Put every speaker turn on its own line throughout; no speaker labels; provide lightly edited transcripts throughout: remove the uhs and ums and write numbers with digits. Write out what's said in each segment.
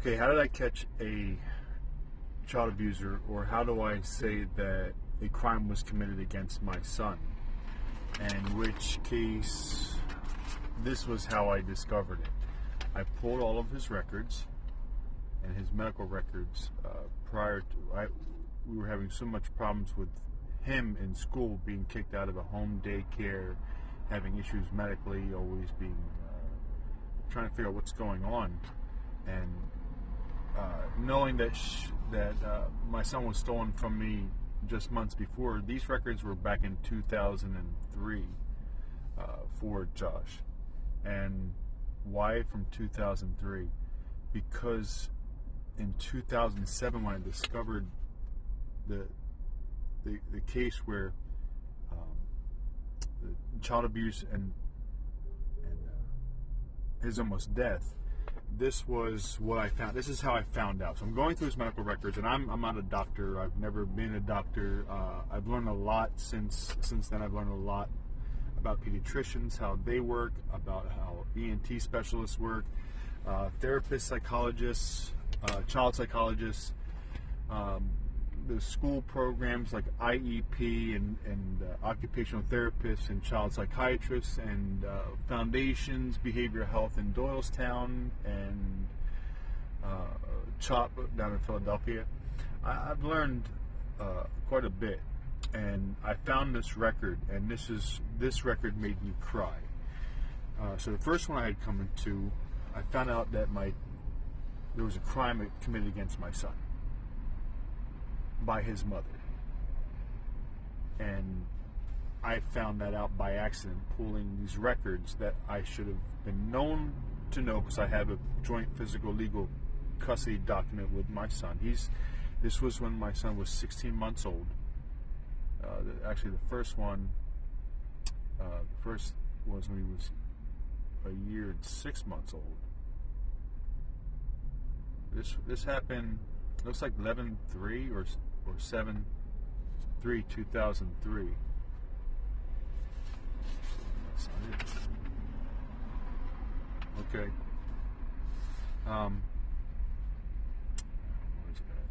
Okay, how did I catch a child abuser, or how do I say that a crime was committed against my son? In which case, this was how I discovered it. I pulled all of his records and his medical records prior to. We were having so much problems with him in school, being kicked out of a home daycare, having issues medically, always being trying to figure out what's going on, and knowing that my son was stolen from me just months before. These records were back in 2003 for Josh. And why from 2003? Because in 2007, when I discovered the case where the child abuse and his almost death, this was what I found. This is how I found out. So I'm going through his medical records, and I'm not a doctor. I've never been a doctor. I've learned a lot since then. I've learned a lot about pediatricians, how they work, about how ENT specialists work, therapists, psychologists, child psychologists, the school programs like IEP and occupational therapists and child psychiatrists, and foundations, behavioral health in Doylestown, and CHOP down in Philadelphia. I've learned quite a bit, and I found this record, and this record made me cry. So the first one I had come into, I found out that there was a crime committed against my son by his mother, and I found that out by accident, pulling these records that I should have been known to know, because I have a joint physical legal custody document with my son. This was when my son was 16 months old. Actually, the first was when he was a year and 6 months old. This happened, looks like 11/3 or 7/3, 2003. That's not it. Okay. Where's that?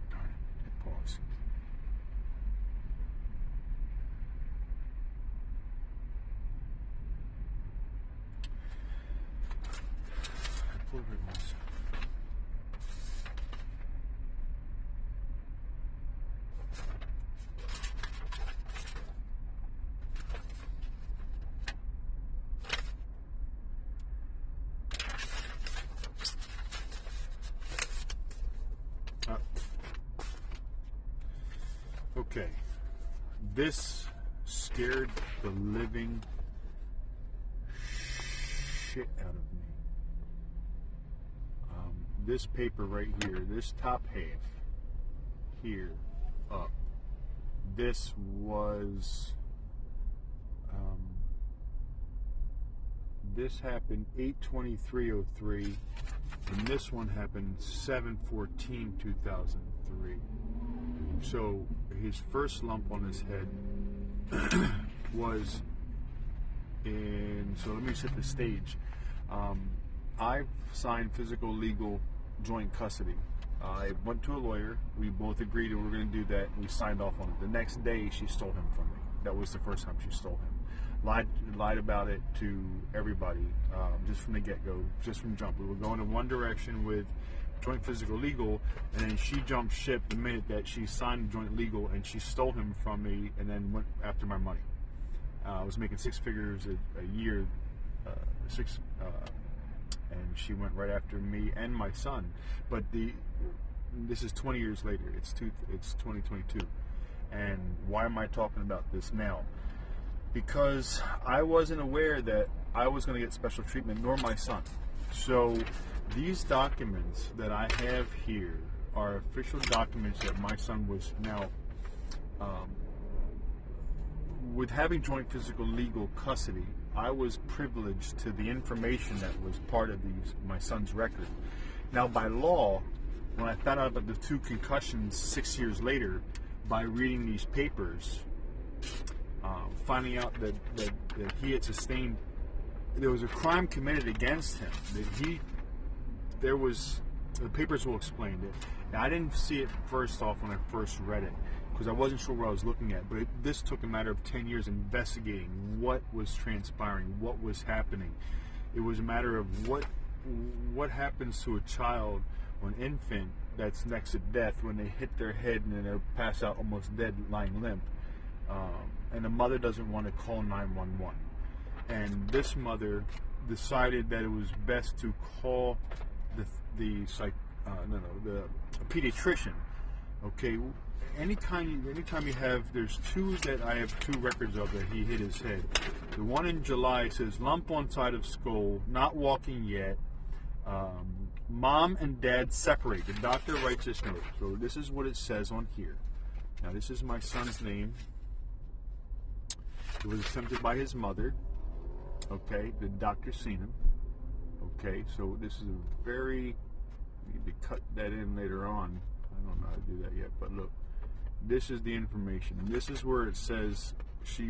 Darn it. Hit pause. I pulled it myself. Okay, this scared the living shit out of me. This paper right here, this top half here up, this was, this happened 8/23/03, and this one happened 7/14/2003. So his first lump on his head was in, so let me set the stage. I've signed physical legal joint custody. I went to a lawyer. We both agreed that we were going to do that. We signed off on it. The next day, she stole him from me. That was the first time she stole him. Lied about it to everybody, just from the get-go, just from jump. We were going in one direction with joint physical legal, and then she jumped ship the minute that she signed joint legal, and she stole him from me and then went after my money. I was making six figures a year, and she went right after me and my son. But this is 20 years later. It's 2022. And why am I talking about this now? Because I wasn't aware that I was going to get special treatment, nor my son. So these documents that I have here are official documents that my son was now, with having joint physical legal custody, I was privileged to the information that was part of my son's record. Now, by law, when I found out about the 2 concussions 6 years later, by reading these papers, finding out that he had sustained, there was a crime committed against him, that he there was, the papers will explain it. Now, I didn't see it first off when I first read it because I wasn't sure what I was looking at, but this took a matter of 10 years investigating what was transpiring, what was happening. It was a matter of what happens to a child or an infant that's next to death when they hit their head and then they pass out almost dead, lying limp, and the mother doesn't want to call 911. And this mother decided that it was best to call the pediatrician. Okay, anytime you have, there's I have two records of that he hit his head. The one in July says lump on side of skull, not walking yet. Mom and dad separate. The doctor writes this note. So this is what it says on here. Now this is my son's name. It was attempted by his mother. Okay, the doctor's seen him. Okay, so this is a very, we need to cut that in later on. I don't know how to do that yet, but look, this is the information. And this is where it says he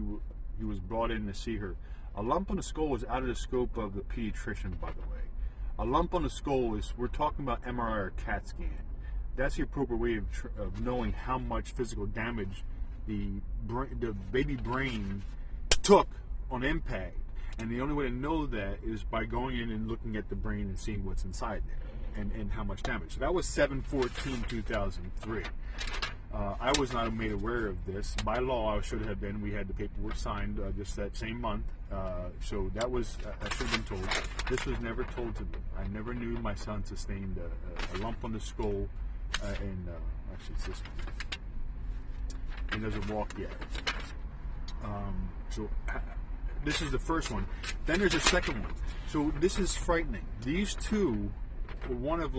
was brought in to see her. A lump on the skull is out of the scope of the pediatrician, by the way. A lump on the skull is, we're talking about MRI or CAT scan. That's the appropriate way of knowing how much physical damage the baby brain took on impact. And the only way to know that is by going in and looking at the brain and seeing what's inside there and how much damage. So that was 7/14/2003. I was not made aware of this. By law, I should have been. We had the paperwork signed just that same month. So that was, I should have been told. This was never told to me. I never knew my son sustained a lump on the skull. Actually, it's this one. He doesn't walk yet. This is the first one. Then there's a second one. So this is frightening. These two were one of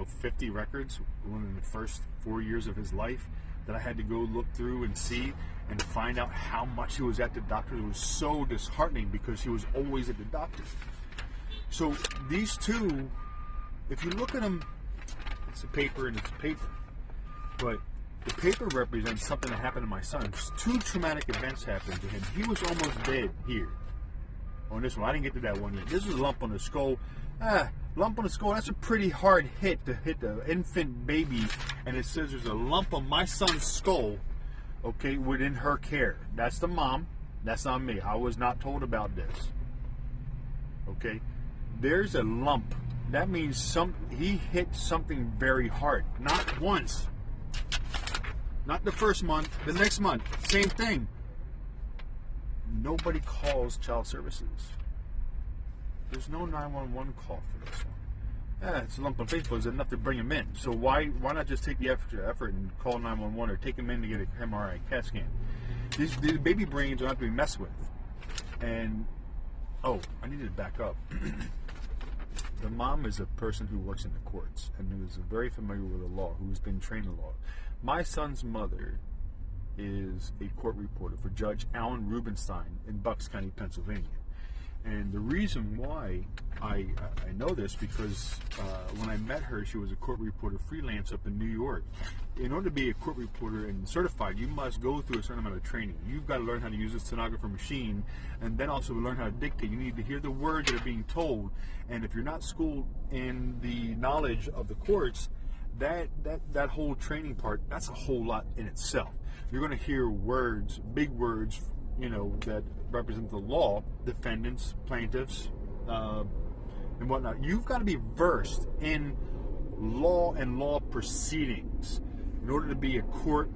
50 records in the first 4 years of his life that I had to go look through and see and find out how much he was at the doctor. It was so disheartening because he was always at the doctor. So these two, if you look at them, it's a paper and it's a paper. But the paper represents something that happened to my son. Two traumatic events happened to him. He was almost dead here. On this one, I didn't get to that one yet. This is a lump on the skull. Lump on the skull, that's a pretty hard hit to hit the infant baby. And it says there's a lump on my son's skull, okay, within her care. That's the mom. That's not me. I was not told about this. Okay? There's a lump. That means he hit something very hard. Not once. Not the first month, the next month, same thing. Nobody calls child services. There's no 911 call for this one. It's a lump on Facebook. It's enough to bring him in. So why not just take the extra effort and call 911 or take him in to get an MRI CAT scan? These baby brains are not to be messed with. And, I needed to back up. The mom is a person who works in the courts and who is very familiar with the law, who's been trained in law. My son's mother is a court reporter for Judge Alan Rubenstein in Bucks County, Pennsylvania. And the reason why I know this because when I met her, she was a court reporter freelance up in New York. In order to be a court reporter and certified, you must go through a certain amount of training. You've got to learn how to use a stenographer machine and then also learn how to dictate. You need to hear the words that are being told. And if you're not schooled in the knowledge of the courts, that whole training part, that's a whole lot in itself. You're going to hear words, big words, that represent the law, defendants, plaintiffs, and whatnot. You've got to be versed in law and law proceedings in order to be a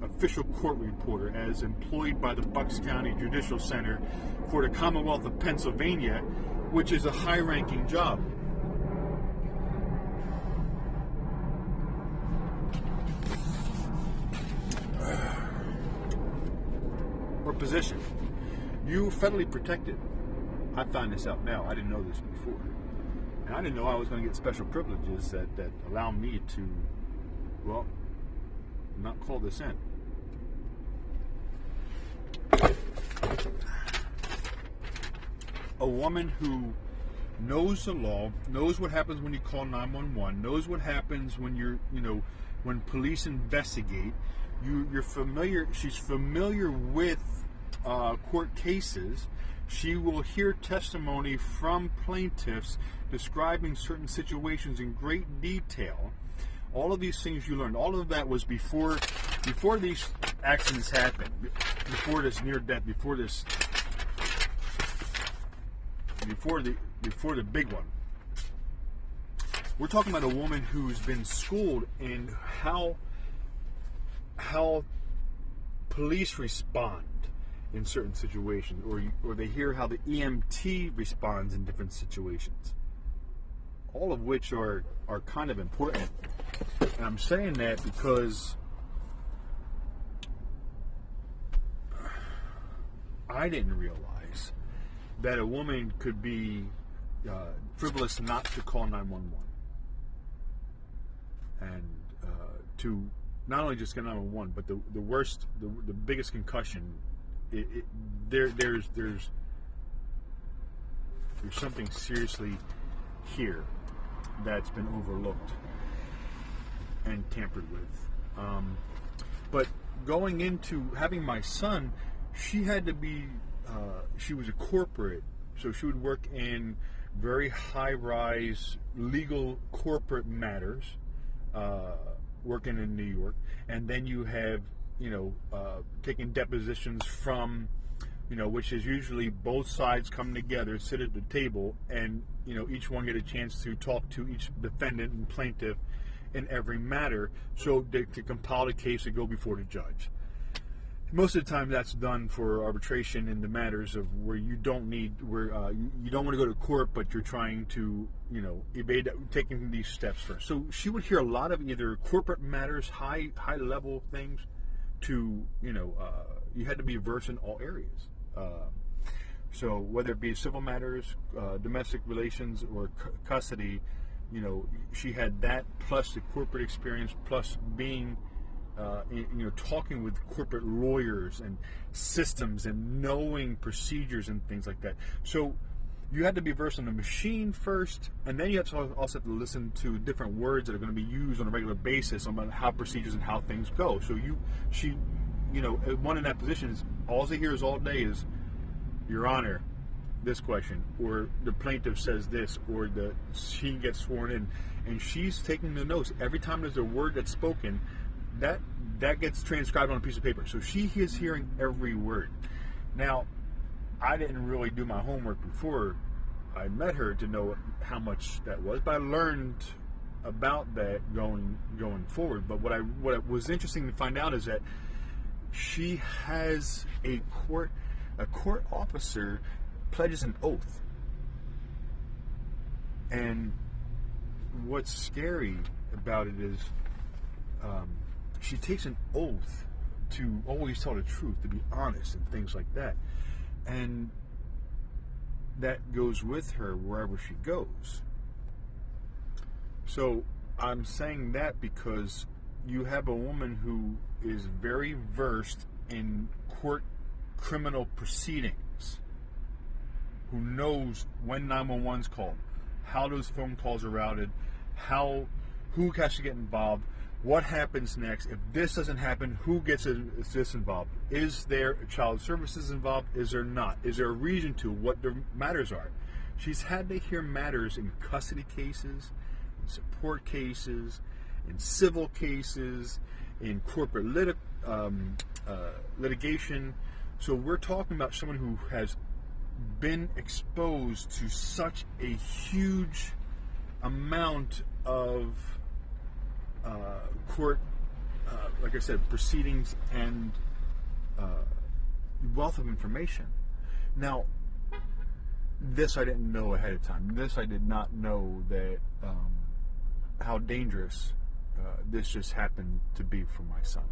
official court reporter as employed by the Bucks County Judicial Center for the Commonwealth of Pennsylvania, which is a high-ranking job. Or position. You federally protected. I found this out now. I didn't know this before. And I didn't know I was going to get special privileges that allow me to, not call this in. A woman who knows the law, knows what happens when you call 911, knows what happens when when police investigate. You're familiar. She's familiar with court cases. She will hear testimony from plaintiffs describing certain situations in great detail. All of these things you learned, all of that was before these accidents happened, before this near death, before the big one. We're talking about a woman who's been schooled in how police respond in certain situations, or they hear how the EMT responds in different situations. All of which are kind of important. And I'm saying that because I didn't realize that a woman could be frivolous not to call 911 and to not only just get 911, but the worst, the biggest concussion. There's something seriously here that's been overlooked and tampered with. But going into having my son, she had to be, she was a corporate, so she would work in very high-rise legal corporate matters, working in New York. And then you have, taking depositions from, which is usually both sides come together, sit at the table, and, each one get a chance to talk to each defendant and plaintiff in every matter, so they can compile a case and go before the judge. Most of the time, that's done for arbitration in the matters of where you don't need, where you don't want to go to court, but you're trying to, evade taking these steps first. So she would hear a lot of either corporate matters, high level things, to you had to be versed in all areas. So whether it be civil matters, domestic relations, or custody, she had that plus the corporate experience, plus being, talking with corporate lawyers and systems and knowing procedures and things like that. So you had to be versed on the machine first, and then you have to also have to listen to different words that are going to be used on a regular basis about how procedures and how things go. So one in that position is all they hear is all day is, Your Honor, this question, or the plaintiff says this, or she gets sworn in, and she's taking the notes. Every time there's a word that's spoken, that gets transcribed on a piece of paper. So she is hearing every word. Now, I didn't really do my homework before I met her to know how much that was, but I learned about that going forward. But what was interesting to find out is that she has a court officer pledges an oath. And what's scary about it is she takes an oath to always tell the truth, to be honest, and things like that. And that goes with her wherever she goes. So I'm saying that because you have a woman who is very versed in court criminal proceedings, who knows when 911's called, how those phone calls are routed, who has to get involved, what happens next. If this doesn't happen, who gets this involved? Is there child services involved? Is there not? Is there a reason to what the matters are? She's had to hear matters in custody cases, in support cases, in civil cases, in corporate litigation. So we're talking about someone who has been exposed to such a huge amount of court, like I said, proceedings and wealth of information. Now, this I didn't know ahead of time. This I did not know that how dangerous this just happened to be for my son.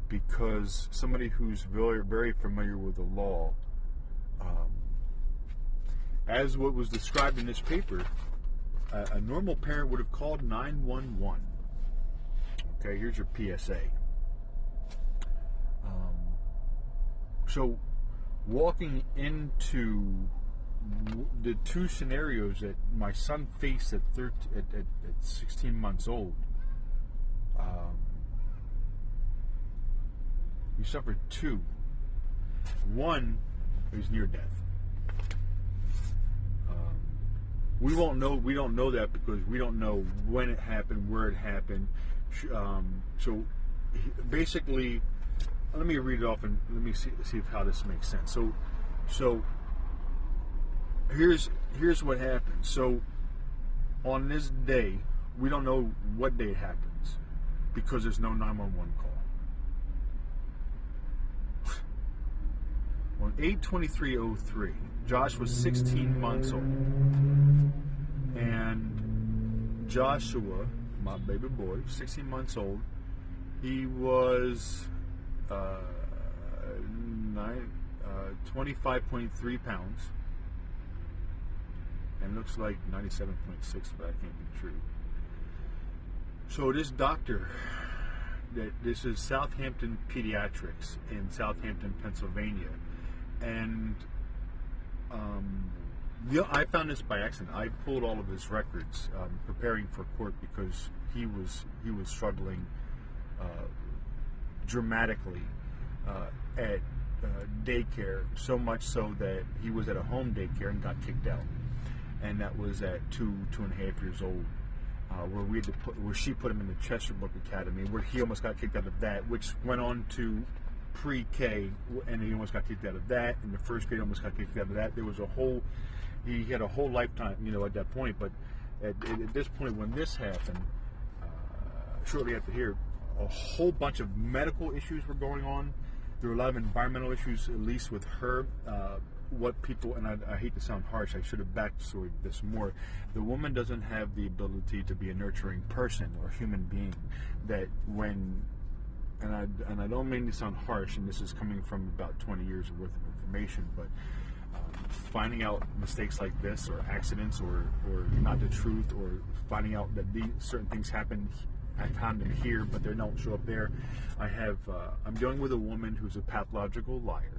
Because somebody who's very, very familiar with the law, as what was described in this paper, a normal parent would have called 911. Okay, here's your PSA. So, walking into the two scenarios that my son faced at 16 months old, he suffered two. One, he was near death. We won't know. We don't know that because we don't know when it happened, where it happened. So basically, let me read it off and let me see how this makes sense. So here's what happened. So on this day, we don't know what day it happens because there's no 911 call. On 8/23/03, Josh was 16 months old, and Joshua, my baby boy, 16 months old, he was 25.3 pounds, and looks like 97.6, but that can't be true. So this doctor, this is Southampton Pediatrics in Southampton, Pennsylvania, and I found this by accident. I pulled all of his records preparing for court because he was struggling dramatically at daycare, so much so that he was at a home daycare and got kicked out, and that was at 2.5 years old. Where she put him in the Chesterbrook Academy, where he almost got kicked out of that, which went on to pre-K, and he almost got kicked out of that. In the first grade, almost got kicked out of that. There was he had a whole lifetime, at that point. But at this point, when this happened, shortly after here, a whole bunch of medical issues were going on. There were a lot of environmental issues, at least with her. What people, and I hate to sound harsh, I should have backstory this more. The woman doesn't have the ability to be a nurturing person or human being. That when, and I don't mean to sound harsh, and this is coming from about 20 years worth of information, but finding out mistakes like this, or accidents, or not the truth, or finding out that these certain things happen. I found them here, but they don't show up there. I'm dealing with a woman who's a pathological liar.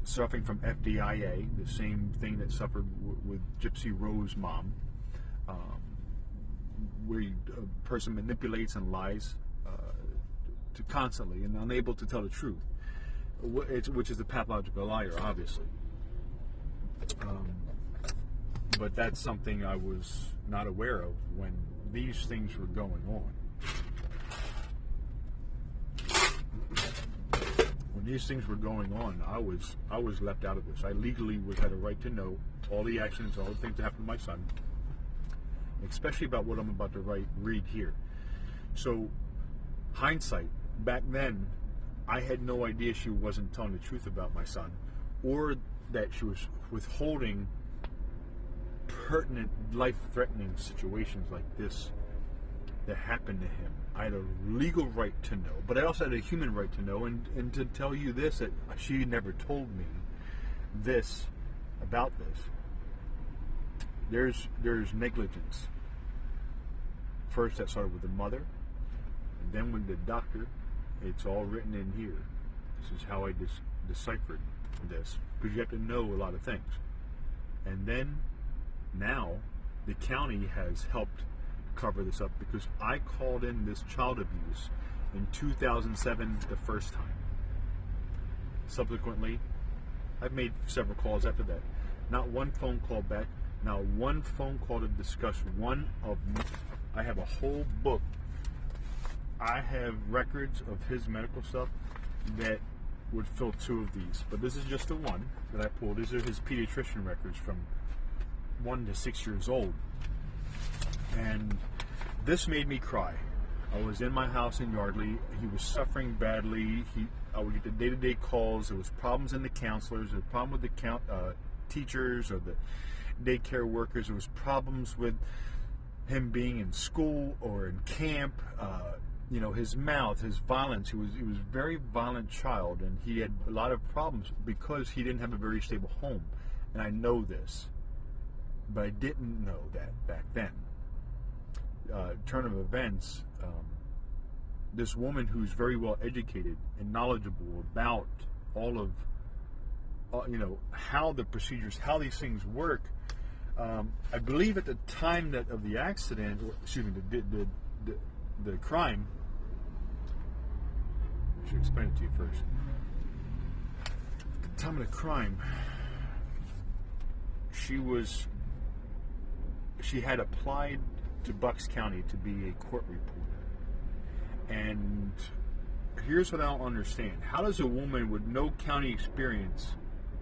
Suffering from FDIA, the same thing that suffered with Gypsy Rose's mom, where a person manipulates and lies to constantly and unable to tell the truth, which is a pathological liar, obviously. But that's something I was not aware of when these things were going on. When these things were going on, I was left out of this. I legally had a right to know all the actions, all the things that happened to my son, especially about what I'm about to read here. So, hindsight, back then, I had no idea she wasn't telling the truth about my son, or that she was withholding pertinent, life-threatening situations like this that happened to him. I had a legal right to know, but I also had a human right to know, and to tell you this, that she never told me this about this. There's negligence. First, that started with the mother, and then with the doctor. It's all written in here. This is how I deciphered this, because you have to know a lot of things. And then, now, the county has helped cover this up, because I called in this child abuse in 2007 the first time. Subsequently, I've made several calls after that. Not one phone call back, not one phone call to discuss I have a whole book. I have records of his medical stuff that would fill 2 of these, but this is just the one that I pulled. These are his pediatrician records from 1 to 6 years old. And this made me cry. I was in my house in Yardley. He was suffering badly. I would get the day-to-day calls. There was problems in the counselors. There was a problem with the teachers or the daycare workers. There was problems with him being in school or in camp. His mouth, his violence. He was a very violent child, and he had a lot of problems because he didn't have a very stable home. And I know this, but I didn't know that back then. Turn of events, this woman who's very well educated and knowledgeable about all of, how the procedures, how these things work. I believe at the time of the accident, the crime. I should explain it to you first. At the time of the crime, she was she had applied to Bucks County to be a court reporter. And here's what I don't understand. How does a woman with no county experience,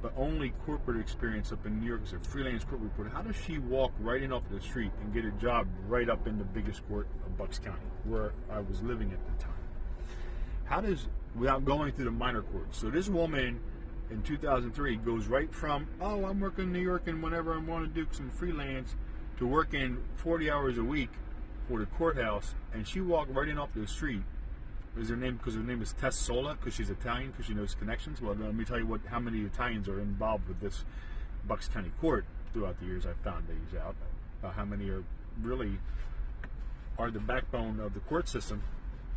but only corporate experience up in New York as a freelance court reporter, how does she walk right in off the street and get a job right up in the biggest court of Bucks County, where I was living at the time? How does, without going through the minor courts? So this woman in 2003 goes right from, oh, I'm working in New York and whenever I want to do some freelance, to working 40 hours a week for the courthouse, and she walked right in off the street. Is her name because her name is Tess Sola, because she's Italian, because she knows connections? Well, let me tell you how many Italians are involved with this Bucks County court throughout the years. I found these out. How many are really are the backbone of the court system.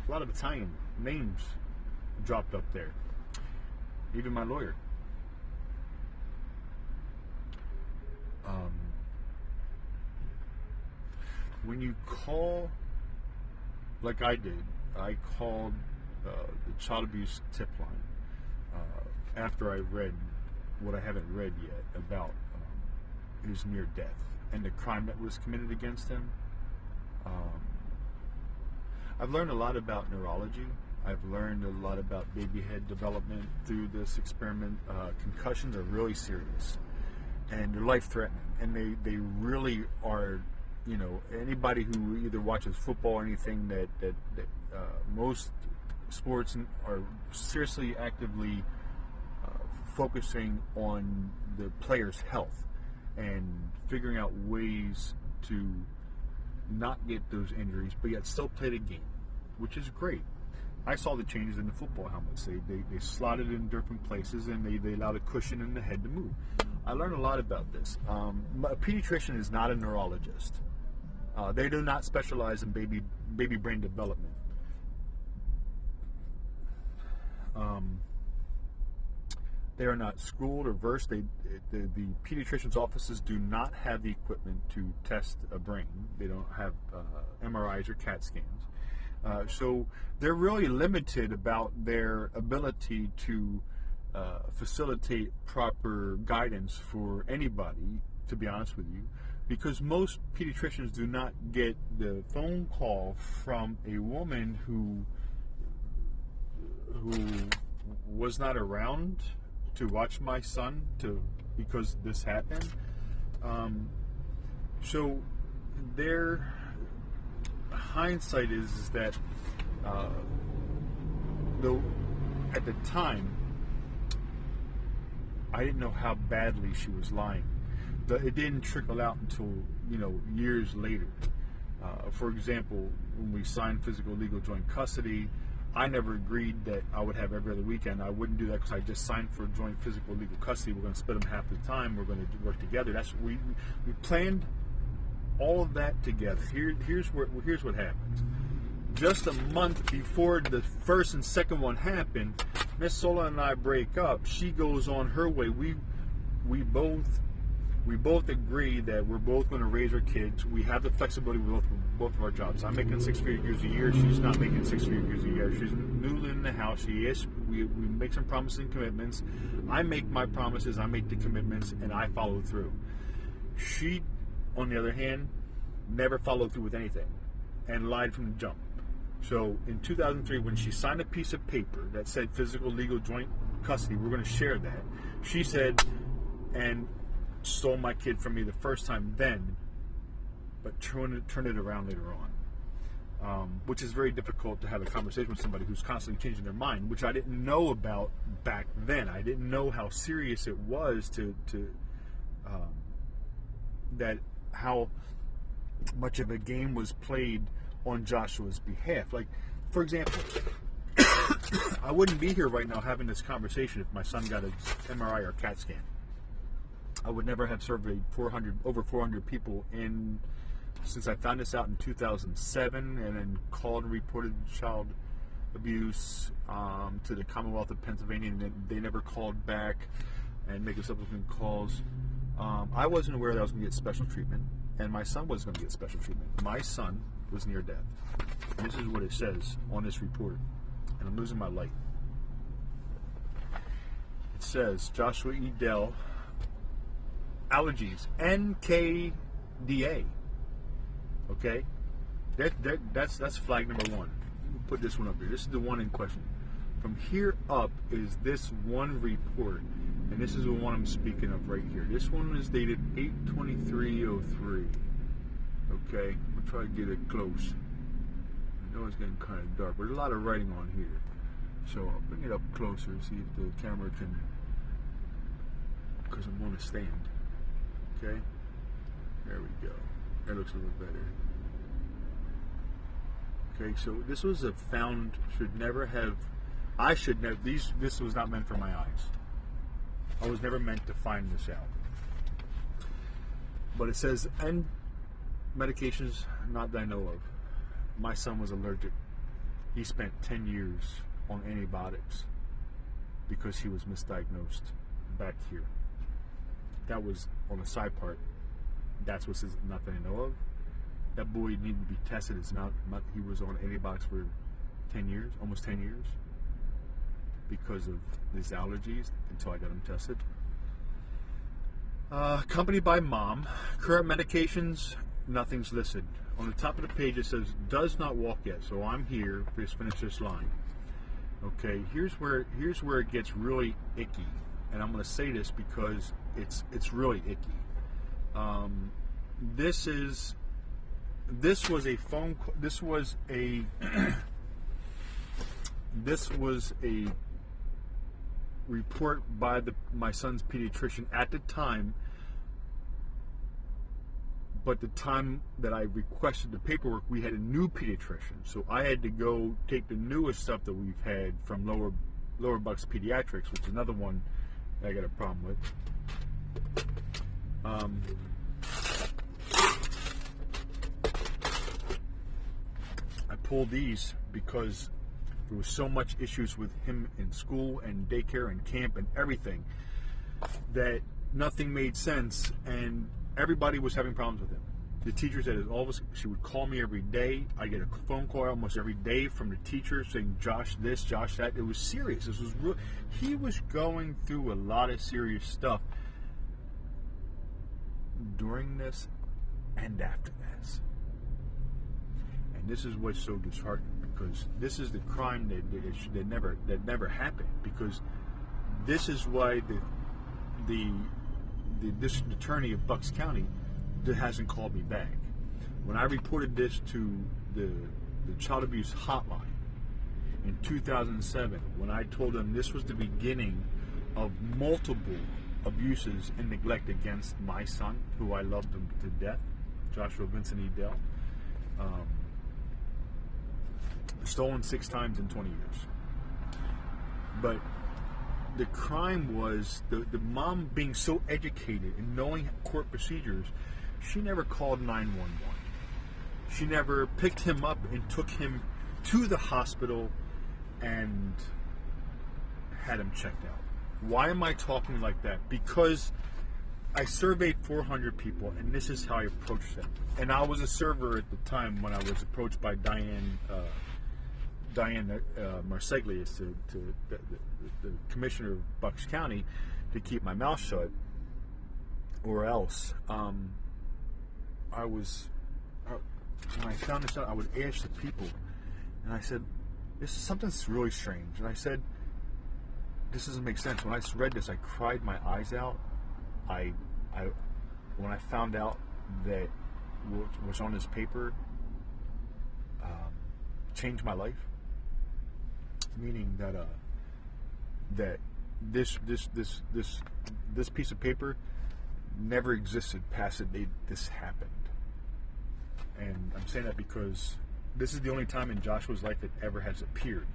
A lot of Italian names dropped up there. Even my lawyer. When you call, like I did, I called the child abuse tip line after I read what I haven't read yet about his near death and the crime that was committed against him. I've learned a lot about neurology. I've learned a lot about baby head development through this experiment. Concussions are really serious and they're life-threatening, and they really are. You know, anybody who either watches football or anything that most sports are seriously, actively focusing on the player's health and figuring out ways to not get those injuries, but yet still play the game, which is great. I saw the changes in the football helmets. They slotted in different places, and they allowed a cushion in the head to move. I learned a lot about this. A pediatrician is not a neurologist. They do not specialize in baby brain development. They are not schooled or versed. The pediatrician's offices do not have the equipment to test a brain. They don't have MRIs or CAT scans. So they're really limited about their ability to facilitate proper guidance for anybody, to be honest with you, because most pediatricians do not get the phone call from a woman who was not around to watch my son because this happened. So their hindsight is that though at the time I didn't know how badly she was lying. It didn't trickle out until years later. For example, when we signed physical legal joint custody, I never agreed that I would have every other weekend. I wouldn't do that because I just signed for joint physical legal custody. We're going to split them half the time. We're going to work together. We planned all of that together. Here's what happens. Just a month before the first and second one happened, Miss Sola and I break up. She goes on her way. We both agree that we're both going to raise our kids. We have the flexibility with both of our jobs. I'm making 6 figures a year. She's not making 6 figures a year. She's newly in the house. She is. We make some promises and commitments. I make my promises. I make the commitments, and I follow through. She, on the other hand, never followed through with anything and lied from the jump. So in 2003, when she signed a piece of paper that said physical legal joint custody, we're going to share that. She said, and stole my kid from me the first time then, but turn it around later on, which is very difficult to have a conversation with somebody who's constantly changing their mind, which I didn't know about back then. I didn't know how serious it was that how much of a game was played on Joshua's behalf. Like, for example, I wouldn't be here right now having this conversation if my son got an MRI or CAT scan. I would never have surveyed over 400 people since I found this out in 2007, and then called and reported child abuse to the Commonwealth of Pennsylvania, and they never called back and making subsequent calls. I wasn't aware that I was going to get special treatment, and my son was going to get special treatment. My son was near death. And this is what it says on this report, and I'm losing my light. It says, Joshua E. Dell, allergies, NKDA, Okay, that's flag number one. We'll put this one up here. This is the one in question. From here up is this one report, and this is the one I'm speaking of right here. This one is dated 8/23/03. Okay, we'll try to get it close. I know it's getting kind of dark, but there's a lot of writing on here. So I'll bring it up closer, see if the camera can, because I'm on a stand. Okay, there we go. That looks a little better. Okay, so this was a found, should never have, I should never, this was not meant for my eyes. I was never meant to find this out. But it says, and medications not that I know of. My son was allergic. He spent 10 years on antibiotics because he was misdiagnosed back here. That was on the side part. That's what says not that I know of. That boy needed to be tested. It's not he was on antibiotics for 10 years, almost 10 years, because of his allergies until I got him tested. Accompanied by mom. Current medications, nothing's listed. On the top of the page it says, does not walk yet. So I'm here. Please finish this line. Okay, here's where it gets really icky. And I'm going to say this because it's really icky. This was a phone call. This was a report by my son's pediatrician at the time. But the time that I requested the paperwork, we had a new pediatrician, so I had to go take the newest stuff that we've had from Lower Bucks Pediatrics, which is another one that I got a problem with. I pulled these because there was so much issues with him in school and daycare and camp and everything that nothing made sense, and everybody was having problems with him. The teacher said she would call me every day. I get a phone call almost every day from the teacher saying, Josh this, Josh that. It was serious. This was real. He was going through a lot of serious stuff during this and after this. And this is what's so disheartening, because this is the crime that never happened, because this is why the district attorney of Bucks County hasn't called me back. When I reported this to the child abuse hotline in 2007, when I told them this was the beginning of multiple abuses and neglect against my son, who I loved him to death, Joshua Vincent Edel, stolen 6 times in 20 years. But the crime was the mom being so educated and knowing court procedures, she never called 911. She never picked him up and took him to the hospital and had him checked out. Why am I talking like that? Because I surveyed 400 people, and this is how I approached them. And I was a server at the time when I was approached by Diane Marseglius, the commissioner of Bucks County, to keep my mouth shut, or else. When I found this out, I would ask the people, and I said, something's really strange. And I said, this doesn't make sense. When I read this, I cried my eyes out. When I found out that what was on this paper changed my life, meaning that this piece of paper never existed past the day this happened. And I'm saying that because this is the only time in Joshua's life it ever has appeared.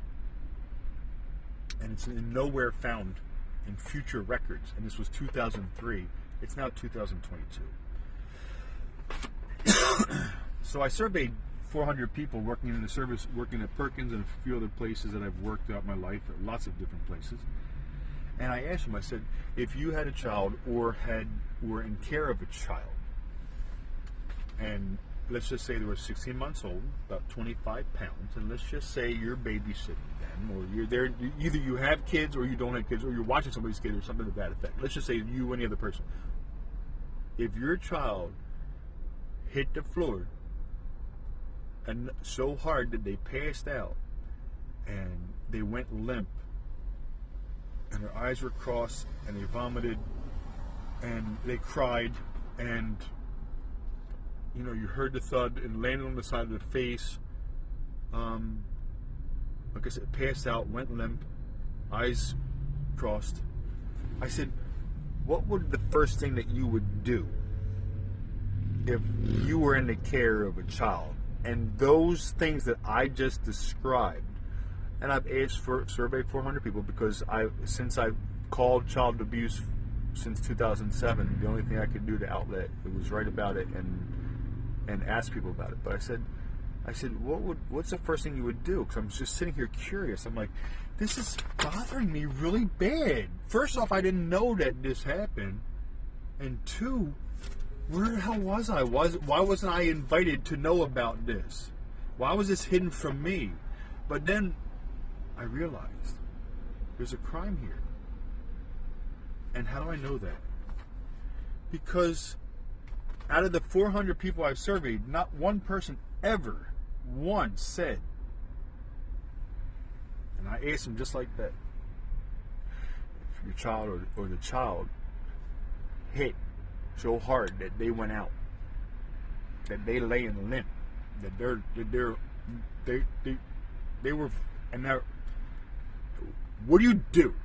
And it's nowhere found in future records. And this was 2003. It's now 2022. So I surveyed 400 people working in the service, working at Perkins and a few other places that I've worked throughout my life, at lots of different places. And I asked them, I said, if you had a child or were in care of a child, and let's just say they were 16 months old, about 25 pounds, and let's just say you're babysitting them, or you're there, either you have kids or you don't have kids, or you're watching somebody's kid or something to that effect. Let's just say you or any other person. If your child hit the floor and so hard that they passed out, and they went limp, and their eyes were crossed, and they vomited, and they cried, and you know, you heard the thud and landed on the side of the face. Like I said, passed out, went limp, eyes crossed. I said, what would the first thing that you would do if you were in the care of a child? And those things that I just described, and I've surveyed 400 people, because since I've called child abuse since 2007, the only thing I could do to outlet it was write about it and ask people about it. But I said, what's the first thing you would do? Because I'm just sitting here curious. I'm like, this is bothering me really bad. First off, I didn't know that this happened, and two, where the hell was I? Why wasn't I invited to know about this? Why was this hidden from me? But then I realized there's a crime here. And how do I know that? Because out of the 400 people I've surveyed, not one person ever once said, and I asked them just like that, if your child or the child hit so hard that they went out, that they lay in limp, that they were, and now, what do you do?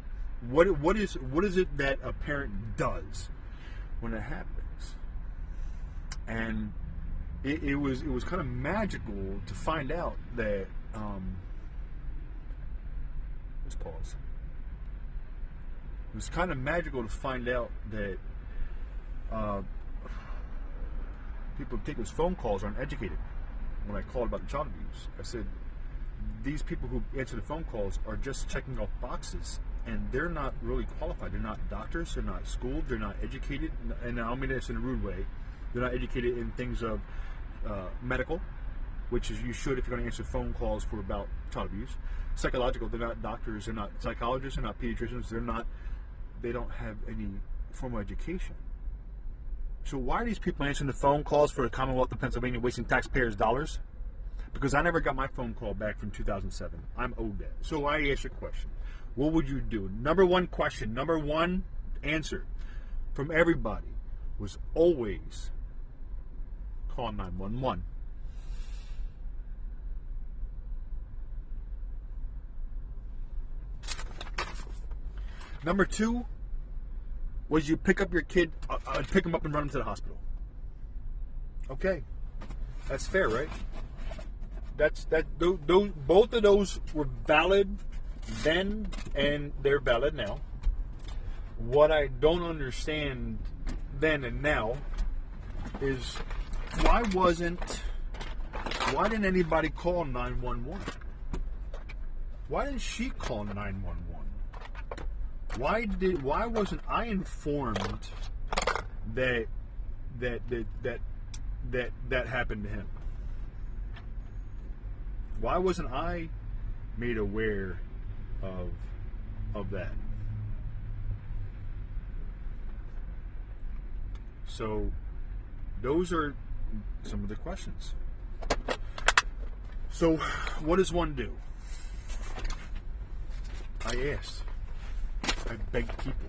What is it that a parent does when it happens? And it was kind of magical to find out that let's pause. It was kind of magical to find out that people take those phone calls are uneducated. When I called about the child abuse, I said, these people who answer the phone calls are just checking off boxes, and they're not really qualified. They're not doctors, they're not schooled, they're not educated, and I don't mean this in a rude way. They're not educated in things of medical, which is you should if you're going to answer phone calls for about child abuse. Psychological, they're not doctors, they're not psychologists, they're not pediatricians, they don't have any formal education. So why are these people answering the phone calls for the Commonwealth of Pennsylvania wasting taxpayers' dollars? Because I never got my phone call back from 2007. I'm owed that. So I ask you a question. What would you do? Number one question, number one answer from everybody was always call 911. Number two was you pick up your kid, pick him up and run him to the hospital. Okay, that's fair, right? Both of those were valid then, and they're valid now. What I don't understand then and now is why didn't anybody call 911? Why didn't she call 911? Why wasn't I informed that happened to him? Why wasn't I made aware of that? So those are some of the questions. So what does one do? I asked. I begged people.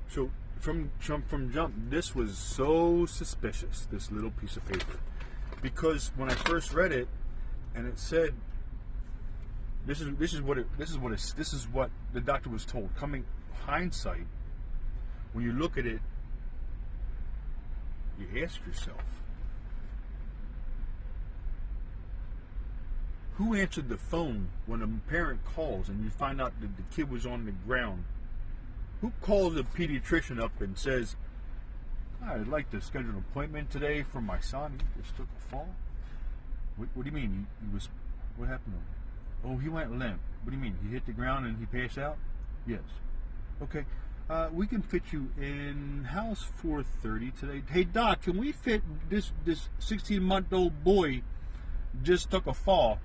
So from jump, this was so suspicious, this little piece of paper, because when I first read it, and it said, this is what the doctor was told. Coming hindsight, when you look at it, you ask yourself, who answered the phone when a parent calls and you find out that the kid was on the ground? Who calls a pediatrician up and says, I'd like to schedule an appointment today for my son. He just took a fall. What do you mean? What happened to him? Oh, he went limp. What do you mean? He hit the ground and he passed out? Yes. Okay. We can fit you in house 4:30 today. Hey, Doc, can we fit this 16-month-old boy just took a fall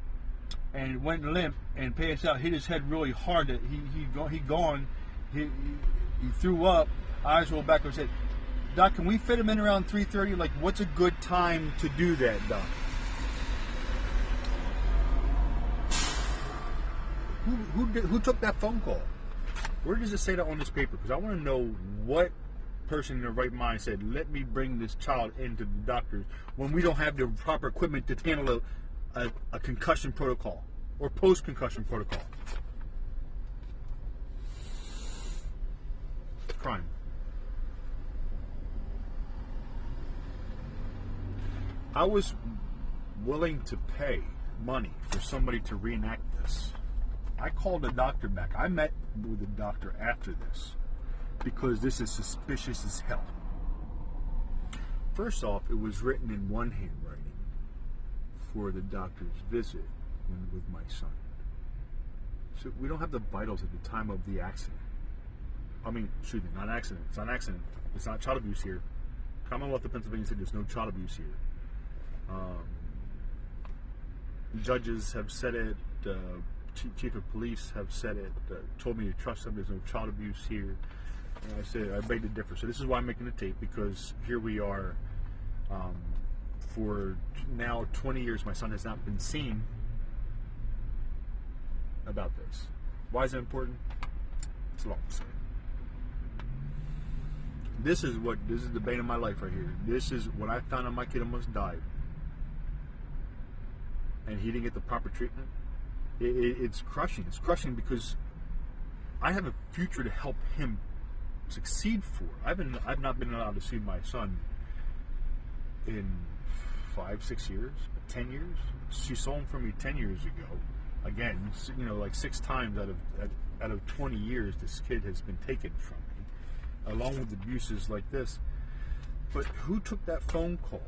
and went limp and passed out, hit his head really hard that he threw up, eyes rolled back, and said, Doc, can we fit him in around 3:30? Like, what's a good time to do that, Doc? Who took that phone call? Where does it say that on this paper? Because I want to know what person in their right mind said, let me bring this child into the doctors when we don't have the proper equipment to handle a concussion protocol or post-concussion protocol. Crime. I was willing to pay money for somebody to reenact this. I called the doctor back. I met with the doctor after this because this is suspicious as hell. First off, it was written in one handwriting for the doctor's visit with my son. So we don't have the vitals at the time of the accident. I mean, excuse me, not accident. It's not an accident. It's not child abuse here. Commonwealth of Pennsylvania said there's no child abuse here. Judges have said it. Chief of police have said it. Told me to trust them. There's no child abuse here. And I said I beg to differ. So this is why I'm making the tape, because here we are. For now 20 years, my son has not been seen about this. Why is it important? It's a long story. This is the bane of my life right here. This is what I found out my kid almost died. And he didn't get the proper treatment. It's crushing. It's crushing because I have a future to help him succeed for. I've not been allowed to see my son in 5-6 years, 10 years. She saw him from me 10 years ago. Again, like 6 times out of 20 years, this kid has been taken from me, along with abuses like this. But who took that phone call?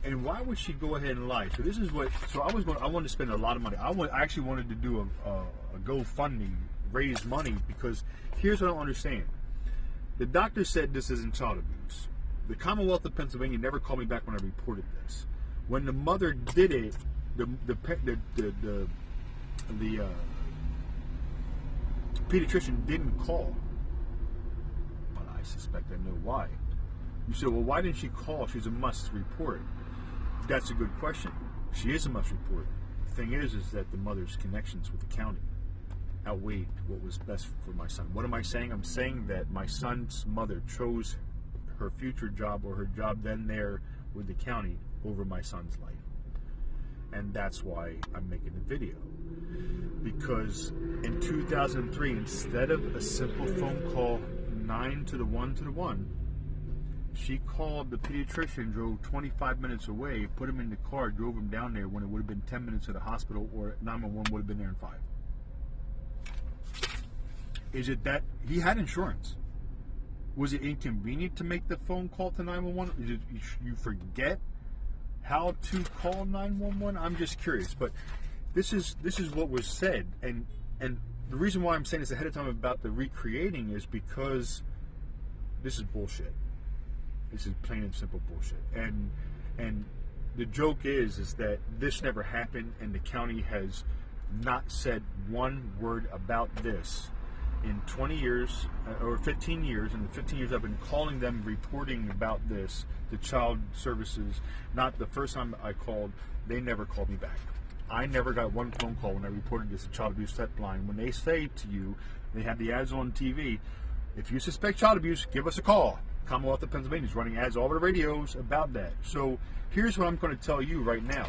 And why would she go ahead and lie? So this is what. So I wanted to spend a lot of money. I actually wanted to do a GoFundMe, raise money, because here's what I don't understand. The doctor said this isn't child abuse. The Commonwealth of Pennsylvania never called me back when I reported this. When the mother did it, the pediatrician didn't call. But I suspect I know why. You say, well, why didn't she call? She's a must report. That's a good question. She is a must report. The thing is that the mother's connections with the county outweighed what was best for my son. What am I saying? I'm saying that my son's mother chose her future job or her job then there with the county over my son's life. And that's why I'm making the video. Because in 2003, instead of a simple phone call 9 to the 1, she called the pediatrician, drove 25 minutes away, put him in the car, drove him down there when it would have been 10 minutes to the hospital, or 911 would have been there in 5. Is it that he had insurance? Was it inconvenient to make the phone call to 911? Is it you forget how to call 911? I'm just curious, but this is what was said, and the reason why I'm saying this ahead of time about the recreating is because this is bullshit. This is plain and simple bullshit. And the joke is that this never happened, and the county has not said one word about this in 20 years or 15 years. In the 15 years I've been calling them, reporting about this to child services. Not the first time I called, they never called me back. I never got one phone call when I reported this to child abuse line. When they say to you, they have the ads on TV, if you suspect child abuse, give us a call. Commonwealth of Pennsylvania is running ads all over the radios about that. So here's what I'm going to tell you right now.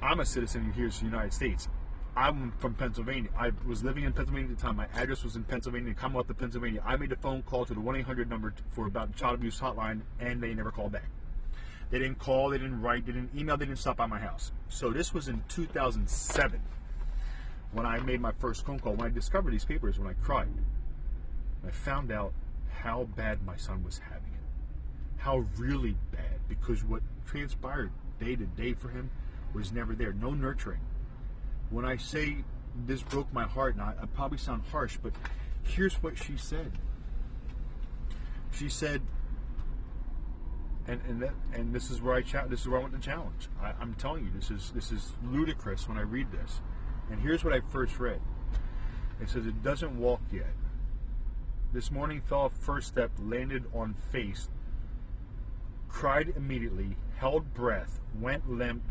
I'm a citizen here in the United States. I'm from Pennsylvania. I was living in Pennsylvania at the time. My address was in Pennsylvania, Commonwealth of Pennsylvania. I made a phone call to the 1-800 number for about the child abuse hotline, and they never called back. They didn't call, they didn't write, they didn't email, they didn't stop by my house. So this was in 2007 when I made my first phone call. When I discovered these papers, when I cried, I found out how bad my son was having it. How really bad, because what transpired day to day for him was never there. No nurturing. When I say this broke my heart, and I probably sound harsh, but here's what she said. She said, and this is where this is where I want to challenge. I'm telling you, this is ludicrous when I read this. And here's what I first read. It says, it doesn't walk yet. This morning fell off first step, landed on face, cried immediately, held breath, went limp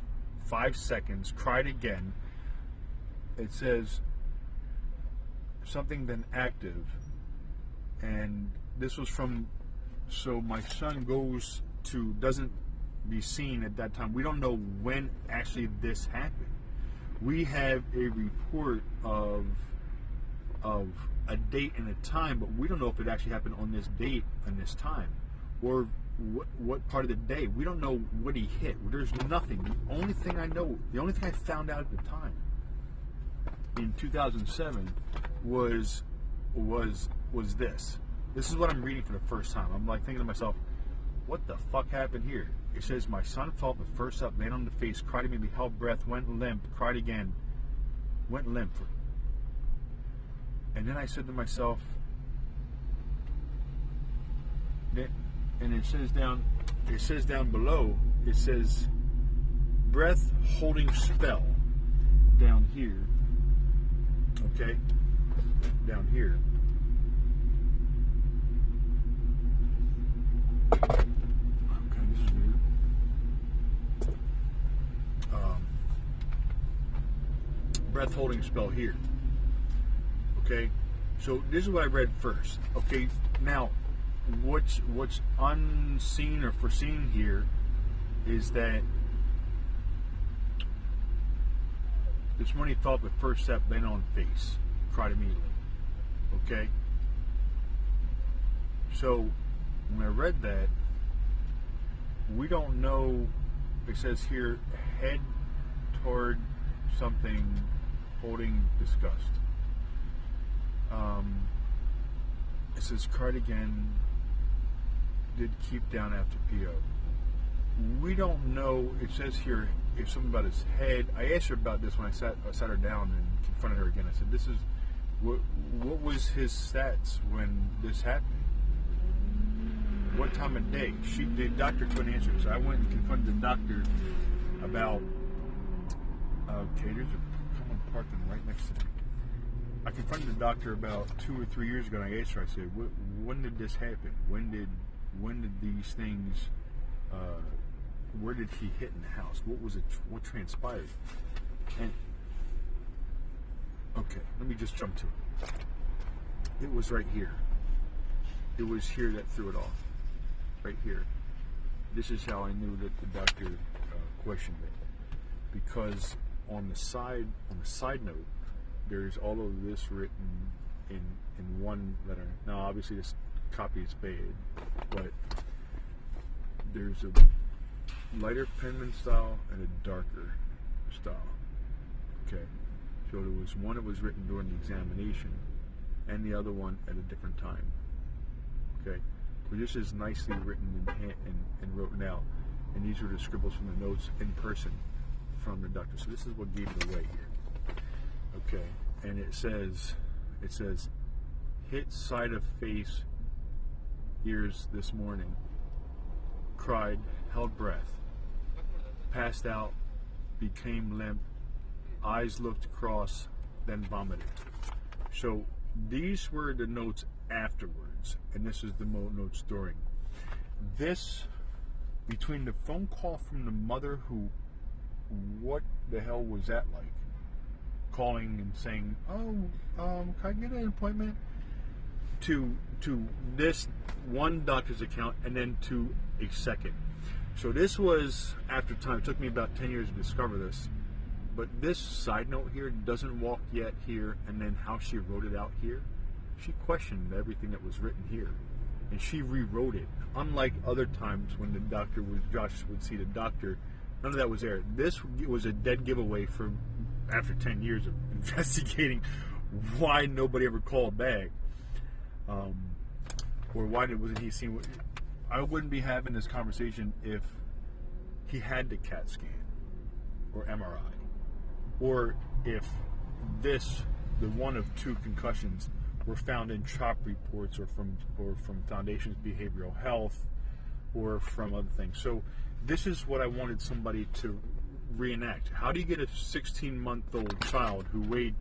5 seconds, cried again. It says, something then active, and this was from. So my son doesn't be seen at that time. We don't know when actually this happened. We have a report of a date and a time, but we don't know if it actually happened on this date and this time, or what part of the day. We don't know what he hit. There's nothing. The only thing I found out at the time in 2007 was this. This is what I'm reading for the first time. I'm like thinking to myself, what the fuck happened here? It says, my son fell the first up, landed on the face, cried immediately, held breath, went limp, cried again, went limp. And then I said to myself, and it says down below, it says, breath holding spell down here. Okay? Down here. Okay, this is weird. Breath holding spell here. Okay, so this is what I read first. Okay, now what's unseen or foreseen here is that this morning he felt the first step, landed on face, cried immediately. Okay, so when I read that, we don't know. It says here, head toward something, holding disgust. It says cried again, did keep down after PO. We don't know. It says here if something about his head. I asked her about this when I sat her down and confronted her again. I said, "This is what was his stats when this happened? What time of day?" The doctor couldn't answer. So I went and confronted the doctor about. Okay, there's a common parking right next to me. I confronted the doctor about 2 or 3 years ago, and I asked her. I said, "When did this happen? When did these things? Where did he hit in the house? What was it? What transpired?" And okay, let me just jump to it. It was right here. It was here that threw it off. Right here. This is how I knew that the doctor questioned it, because on the side note, there's all of this written in one letter. Now, obviously, this copy is bad, but there's a lighter penman style and a darker style. Okay, so there was one that was written during the examination, and the other one at a different time. Okay, so this is nicely written in hand and written out, and these were the scribbles from the notes in person from the doctor. So this is what gave it away here. Okay, and it says, hit side of face, ears this morning, cried, held breath, passed out, became limp, eyes looked cross, then vomited. So these were the notes afterwards, and this is the notes during. This, between the phone call from the mother who, what the hell was that like? Calling and saying, "Oh, can I get an appointment?" To this one doctor's account, and then to a second. So this was after time. It took me about 10 years to discover this. But this side note here doesn't walk yet here, and then how she wrote it out here. She questioned everything that was written here, and she rewrote it. Unlike other times when Josh would see the doctor, none of that was there. This was a dead giveaway for after 10 years of investigating why nobody ever called back, or why wasn't he seen. I wouldn't be having this conversation if he had the CAT scan or MRI, or if the one of two concussions were found in CHOP reports, or from Foundation's Behavioral Health, or from other things. So this is what I wanted somebody to reenact. How do you get a 16-month-old child who weighed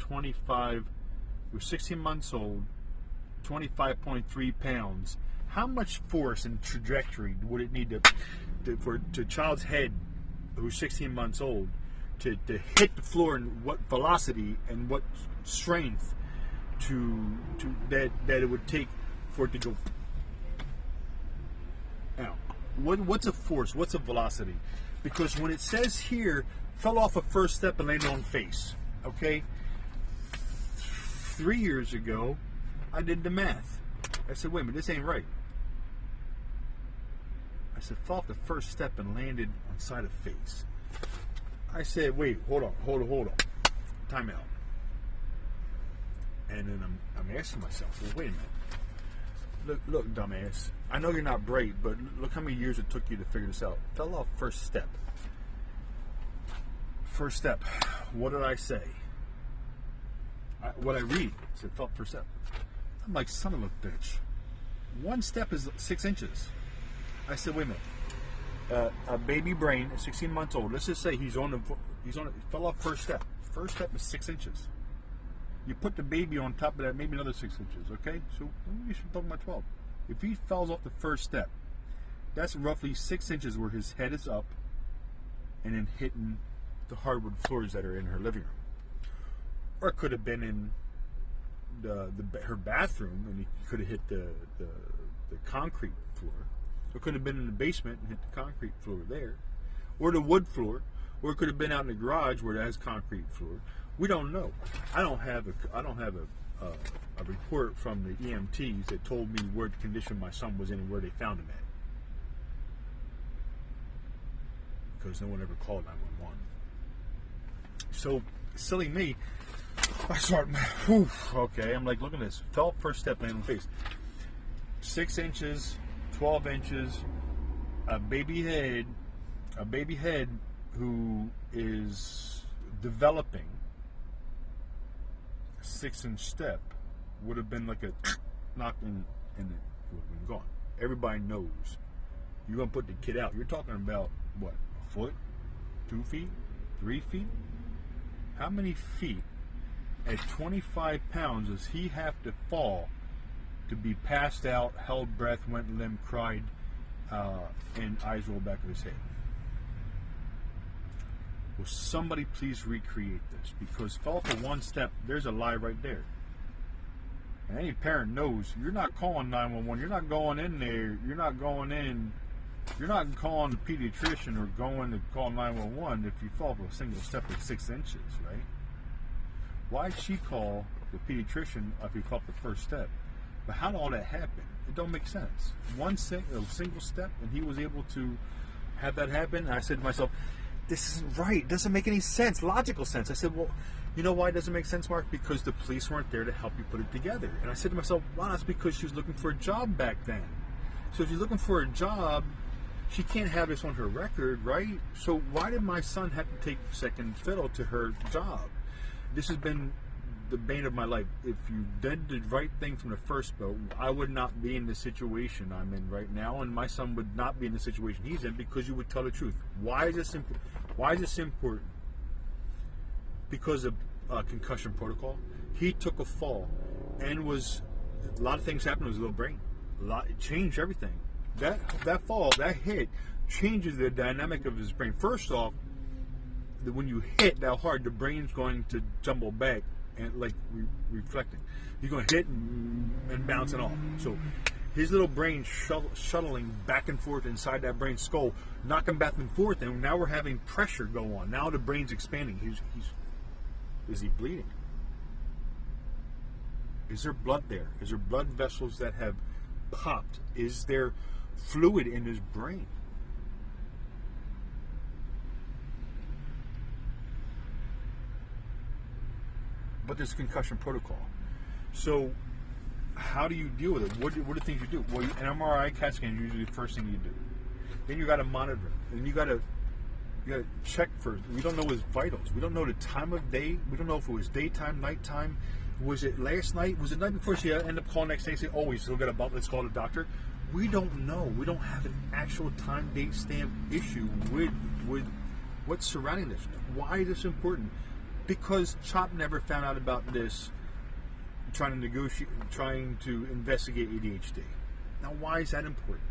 16 months old, 25.3 pounds? How much force and trajectory would it need for child's head, who's 16 months old, to hit the floor, and what velocity and what strength that it would take for it to go. Now, what's a force? What's a velocity? Because when it says here, fell off a first step and landed on face. Okay. 3 years ago, I did the math. I said, wait a minute, this ain't right. I said, fell off the first step and landed on side of face. I said, wait, hold on. Time out. And then I'm asking myself, well, wait a minute. Look, dumbass. I know you're not bright, but look how many years it took you to figure this out. Fell off first step. First step. What did I say? What I read. I said, fell off first step. I'm like, son of a bitch. One step is 6 inches. I said, wait a minute. A baby brain, 16 months old. Let's just say he fell off first step. First step is 6 inches. You put the baby on top of that, maybe another 6 inches. Okay, so we should talk about 12. If he falls off the first step, that's roughly 6 inches where his head is up, and then hitting the hardwood floors that are in her living room, or it could have been in her bathroom, and he could have hit the concrete floor. It could have been in the basement and hit the concrete floor there, or the wood floor, or it could have been out in the garage where it has concrete floor. We don't know. I don't have a report from the EMTs that told me where the condition my son was in and where they found him at, because no one ever called 911. So silly me. I start. Okay, I'm like, look at this. Fell first step, landing on face. 6 inches. 12 inches, a baby head who is developing, a 6-inch step would have been like a knock and it would have been gone. Everybody knows you're going to put the kid out. You're talking about what, a foot, 2 feet, 3 feet? How many feet at 25 pounds does he have to fall to be passed out, held breath, went limp, cried, and eyes rolled back of his head? Will somebody please recreate this? Because fall for one step, there's a lie right there. And any parent knows you're not calling 911. You're not going in there. You're not going in. You're not calling the pediatrician or going to call 911 if you fall for a single step at 6 inches, right? Why'd she call the pediatrician if he fell off the first step? But how did all that happen? It don't make sense. A single step, and he was able to have that happen. And I said to myself, this isn't right. It doesn't make any sense, logical sense. I said, well, you know why it doesn't make sense, Mark? Because the police weren't there to help you put it together. And I said to myself, well, that's because she was looking for a job back then. So if you're looking for a job, she can't have this on her record, right? So why did my son have to take second fiddle to her job? This has been the bane of my life. If you did the right thing from the first boat, I would not be in the situation I'm in right now, and my son would not be in the situation he's in, because you would tell the truth. Why is this important? Why is this important? Because of concussion protocol. He took a fall, and a lot of things happened to his little brain. It changed everything. That fall, that hit, changes the dynamic of his brain. First off, when you hit that hard, the brain's going to jumble back and like reflecting. You're going to hit and bounce it off. So his little brain shuttling back and forth inside that brain skull, knocking back and forth, and now we're having pressure go on. Now the brain's expanding. Is he bleeding? Is there blood there? Is there blood vessels that have popped? Is there fluid in his brain? But there's concussion protocol. So how do you deal with it? What are the things you do? Well, an MRI CAT scan is usually the first thing you do. Then you got to monitor it. And you got to check for. We don't know his vitals. We don't know the time of day. We don't know if it was daytime, nighttime. Was it last night? Was it the night before? She ended up calling next day and say, "Oh, we still got a bump. Let's call the doctor." We don't know. We don't have an actual time, date, stamp issue with what's surrounding this. Why is this important? Because CHOP never found out about this, trying to investigate ADHD. Now, why is that important?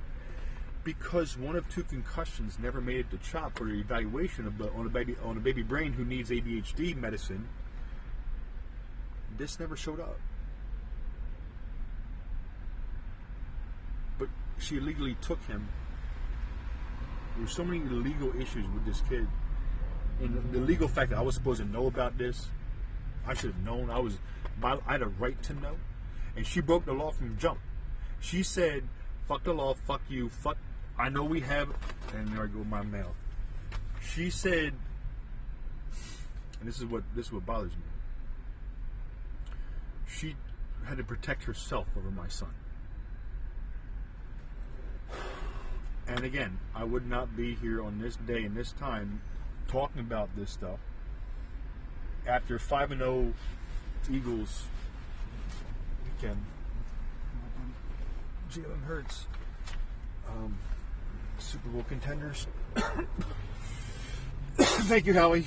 Because one of two concussions never made it to CHOP for the evaluation on a baby brain who needs ADHD medicine. This never showed up. she illegally took him. There were so many legal issues with this kid. And the legal fact that I was supposed to know about this, I should have known. I had a right to know. And she broke the law from jump. She said, fuck the law, fuck you, fuck, I know we have, and there I go my mouth. She said, and this is what bothers me. She had to protect herself over my son. And again, I would not be here on this day and this time talking about this stuff after 5-0 Eagles weekend. Jalen Hurts, Super Bowl contenders. Thank you, Howie.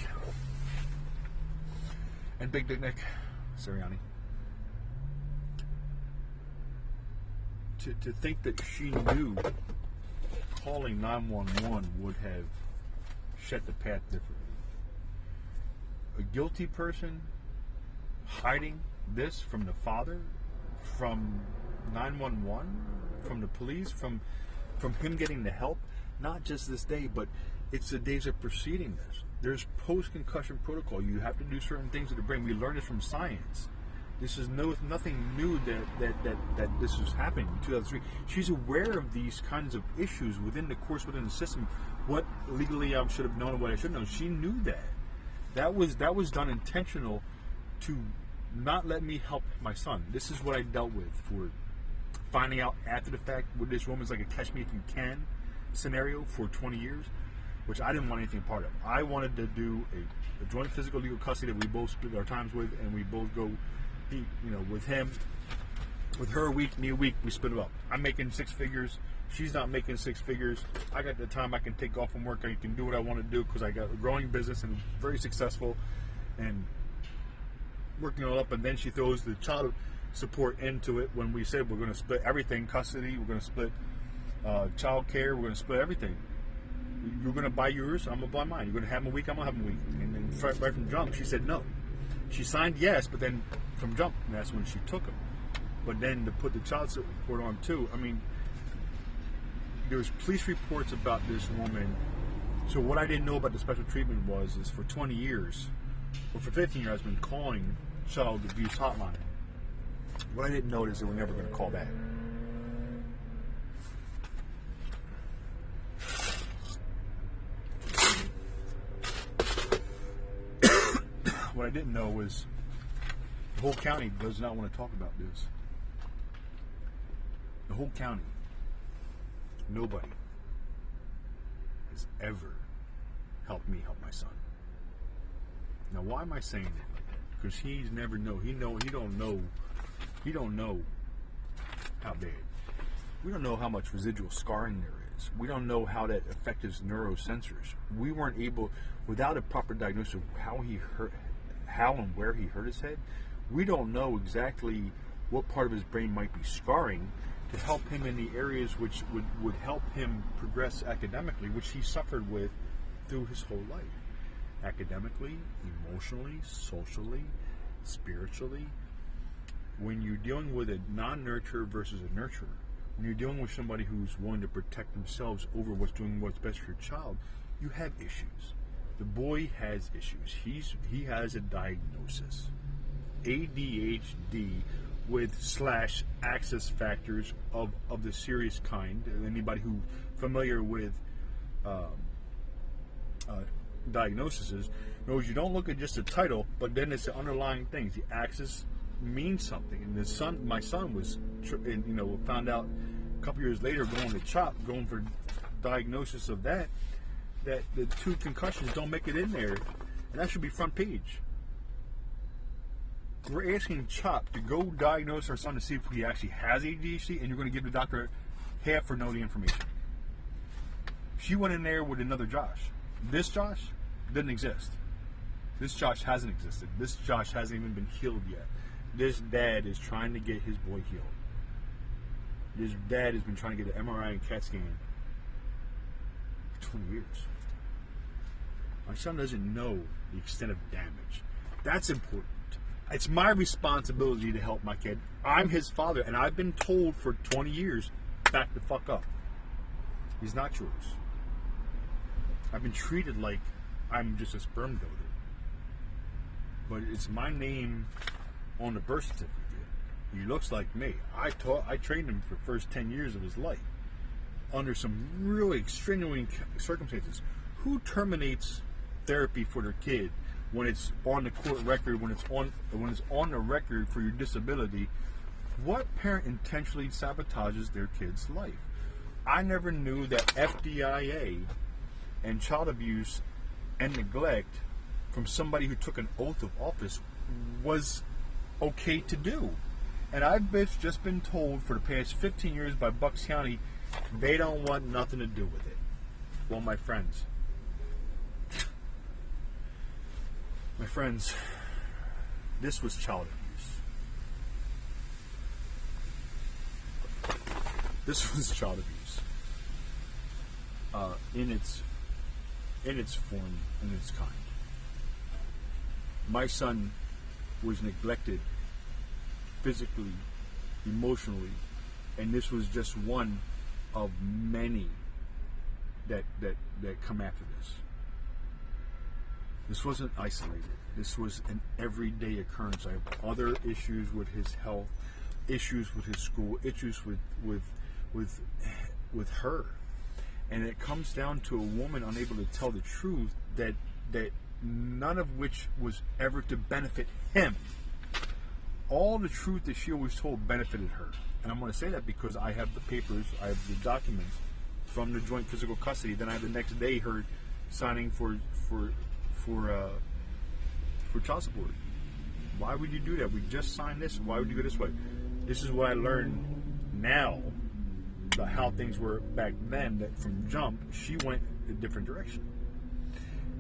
And Big Dick Nick Sirianni. To think that she knew calling 911 would have shut the path differently. A guilty person hiding this from the father, from 911, from the police, from him getting the help, not just this day, but it's the days of preceding this. There's post-concussion protocol. You have to do certain things to the brain. We learned this from science. This is nothing new that this was happening in 2003. She's aware of these kinds of issues within the system. What legally I should have known and what I should have known. She knew that. That was done intentional to not let me help my son. This is what I dealt with for finding out after the fact with this woman's like a catch me if you can scenario for 20 years, which I didn't want anything part of. I wanted to do a joint physical legal custody that we both split our times with, and we both go, with him, with her a week, me a week, we split it up. I'm making 6 figures. She's not making 6 figures. I got the time I can take off from work. I can do what I want to do because I got a growing business and very successful and working it all up. And then she throws the child support into it when we said we're going to split everything, custody, we're going to split child care, we're going to split everything. You're going to buy yours, I'm going to buy mine. You're going to have them a week, I'm going to have them a week. And then right from jump, she said no. She signed yes, but then from jump, and that's when she took him. But then to put the child support on too, I mean, there's police reports about this woman. So what I didn't know about the special treatment is for 20 years, or for 15 years, I've been calling child abuse hotline. What I didn't know is they were never going to call back. What I didn't know was the whole county does not want to talk about this. The whole county, nobody has ever helped me help my son. Now, why am I saying that like that? Because he's never know. He don't know how bad. We don't know how much residual scarring there is. We don't know how that affects his neurosensors. We weren't able, without a proper diagnosis of how and where he hurt his head, we don't know exactly what part of his brain might be scarring to help him in the areas which would help him progress academically, which he suffered with through his whole life. Academically, emotionally, socially, spiritually. When you're dealing with a non-nurturer versus a nurturer, when you're dealing with somebody who's willing to protect themselves over what's best for your child, you have issues. The boy has issues. He has a diagnosis. ADHD with / access factors of the serious kind. Anybody who's familiar with diagnoses knows you don't look at just the title, but then it's the underlying things. The axis means something. And my son was, found out a couple years later going to CHOP, going for diagnosis of that the 2 concussions don't make it in there, and that should be front page. We're asking CHOP to go diagnose our son to see if he actually has ADHD, and you're going to give the doctor half or no the information. She went in there with another Josh. This Josh didn't exist. This Josh hasn't existed. This Josh hasn't even been healed yet. This dad is trying to get his boy healed. This dad has been trying to get an MRI and CAT scan for 20 years. My son doesn't know the extent of damage. That's important. It's my responsibility to help my kid. I'm his father, and I've been told for 20 years, back the fuck up. He's not yours. I've been treated like I'm just a sperm donor. But it's my name on the birth certificate. He looks like me. I trained him for the first 10 years of his life under some really extenuating circumstances. Who terminates therapy for their kid when it's on the court record, when it's on the record for your disability? What parent intentionally sabotages their kid's life? I never knew that FDIA and child abuse and neglect from somebody who took an oath of office was okay to do. And I've just been told for the past 15 years by Bucks County, they don't want nothing to do with it. Well, my friends, this was child abuse. This was child abuse. In its form, in its kind. My son was neglected physically, emotionally, and this was just one of many that come after this. This wasn't isolated. This was an everyday occurrence. I have other issues with his health, issues with his school, issues with her. And it comes down to a woman unable to tell the truth that none of which was ever to benefit him. All the truth that she always told benefited her. And I'm going to say that because I have the papers, I have the documents from the joint physical custody. Then I have the next day her signing for child support. Why would you do that? We just signed this. Why would you go this way? This is what I learned now about how things were back then, that from jump, she went a different direction.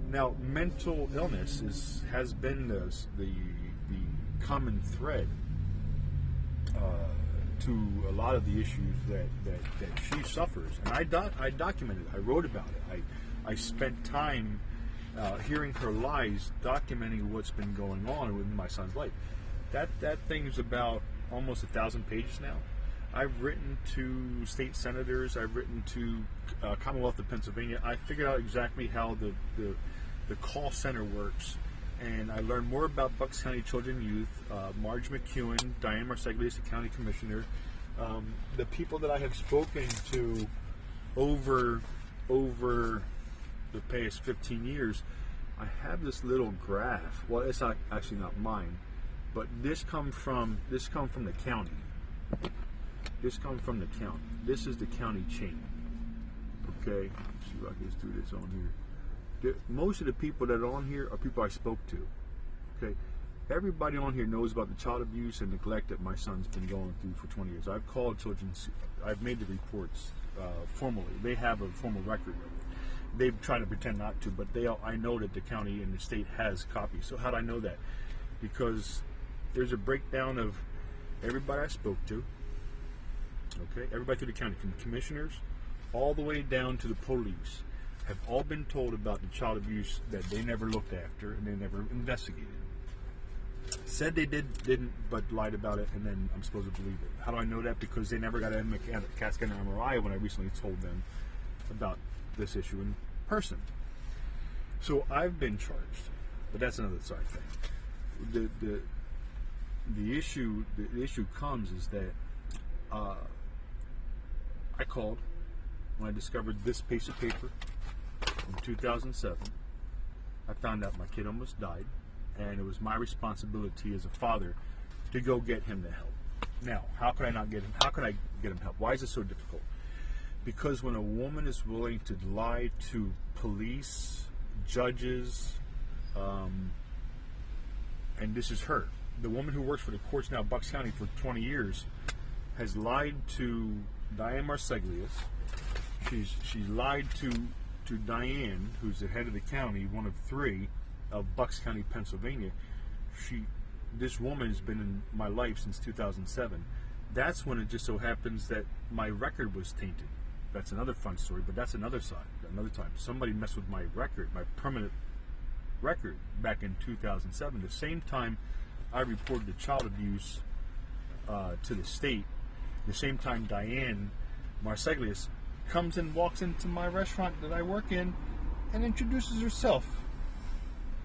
Now, mental illness has been the common thread to a lot of the issues that she suffers. And I documented it. I wrote about it. I spent time hearing her lies, documenting what's been going on with my son's life. That thing's about almost 1,000 pages now. I've written to state senators. I've written to Commonwealth of Pennsylvania. I figured out exactly how the call center works, and I learned more about Bucks County Children and Youth, Marge McEwen, Diane Marseglias, the county commissioner, the people that I have spoken to over the past 15 years. I have this little graph. Well, it's not actually not mine, but this come from the county. This comes from the county. This is the county chain. Okay, let's see if I can just do this on here. Most of the people that are on here are people I spoke to. Okay, everybody on here knows about the child abuse and neglect that my son's been going through for 20 years. I've called children's. I've made the reports formally. They have a formal record of it. They've tried to pretend not to, but I know that the county and the state has copies. So how do I know that? Because there's a breakdown of everybody I spoke to. Okay, everybody through the county, from commissioners all the way down to the police, have all been told about the child abuse that they never looked after and they never investigated. Said they didn't, but lied about it, and then I'm supposed to believe it. How do I know that? Because they never got a CAT scan or MRI when I recently told them about this issue in person. So I've been charged, but that's another side thing. The issue comes is that I called when I discovered this piece of paper in 2007. I found out my kid almost died, and it was my responsibility as a father to go get him the help. Now, how could I not get him? How could I get him help? Why is it so difficult? Because when a woman is willing to lie to police, judges, and this is her, the woman who works for the courts now, Bucks County, for 20 years, has lied to Diane Marseglias. She's lied to Diane, who's the head of the county, one of three of Bucks County, Pennsylvania. This woman has been in my life since 2007. That's when it just so happens that my record was tainted. That's another fun story, but that's another side, another time. Somebody messed with my record, my permanent record, back in 2007. The same time I reported the child abuse to the state, the same time Diane Marseglia, comes and walks into my restaurant that I work in and introduces herself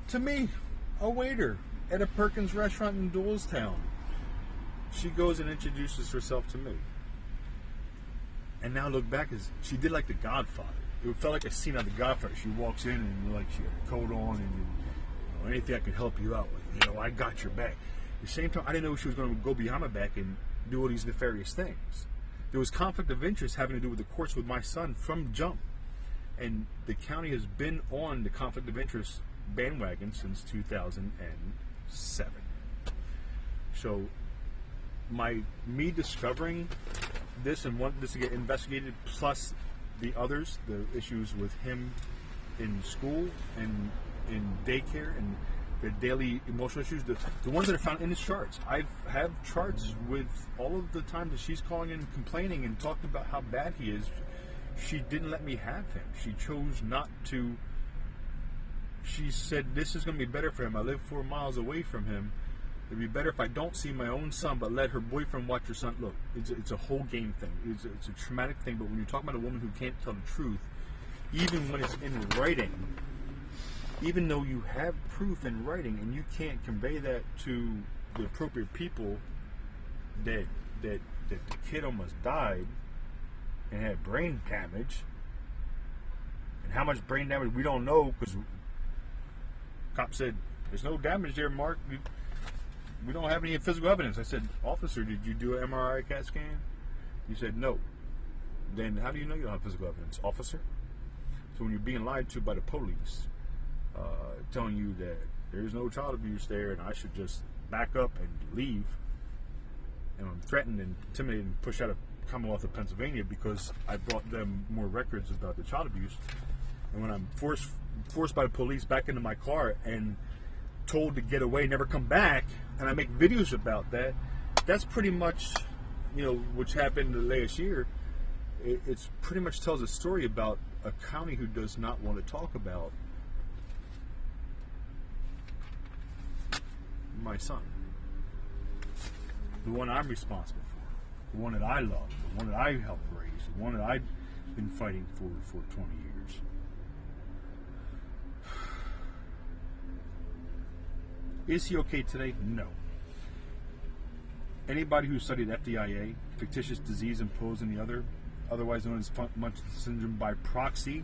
to me, a waiter at a Perkins restaurant in Doylestown. She goes and introduces herself to me. And now look back, as she did like The Godfather. It felt like a scene of The Godfather. She walks in and like she had a coat on and anything I could help you out with. I got your back. At the same time, I didn't know she was going to go behind my back and do all these nefarious things. There was conflict of interest having to do with the courts with my son from jump. And the county has been on the conflict of interest bandwagon since 2007. So me discovering this and wanting this to get investigated, plus the others, the issues with him in school and in daycare and the daily emotional issues, the ones that are found in his charts. I have charts with all of the times that she's calling in complaining and talking about how bad he is. She didn't let me have him. She chose not to. She said, this is going to be better for him. I live 4 miles away from him. It'd be better if I don't see my own son, but let her boyfriend watch her son. Look, it's a whole game thing. It's a traumatic thing, but when you're talking about a woman who can't tell the truth, even when it's in writing, even though you have proof in writing and you can't convey that to the appropriate people, that the kid almost died and had brain damage, and how much brain damage we don't know, because cop said there's no damage there, Mark. We don't have any physical evidence. I said, officer, did you do an MRI CAT scan? He said no. Then how do you know you don't have physical evidence, officer? So when you're being lied to by the police, telling you that there's no child abuse there and I should just back up and leave, and I'm threatened and intimidated and pushed out of Commonwealth of Pennsylvania because I brought them more records about the child abuse, and when I'm forced by the police back into my car and told to get away, never come back, and I make videos about that, that's pretty much, which happened last year. It's pretty much tells a story about a county who does not want to talk about my son, the one I'm responsible for, the one that I love, the one that I helped raise, the one that I've been fighting for 20 years. Is he okay today? No. Anybody who studied FDIA, fictitious disease imposed in the other, otherwise known as Munchausen syndrome by proxy,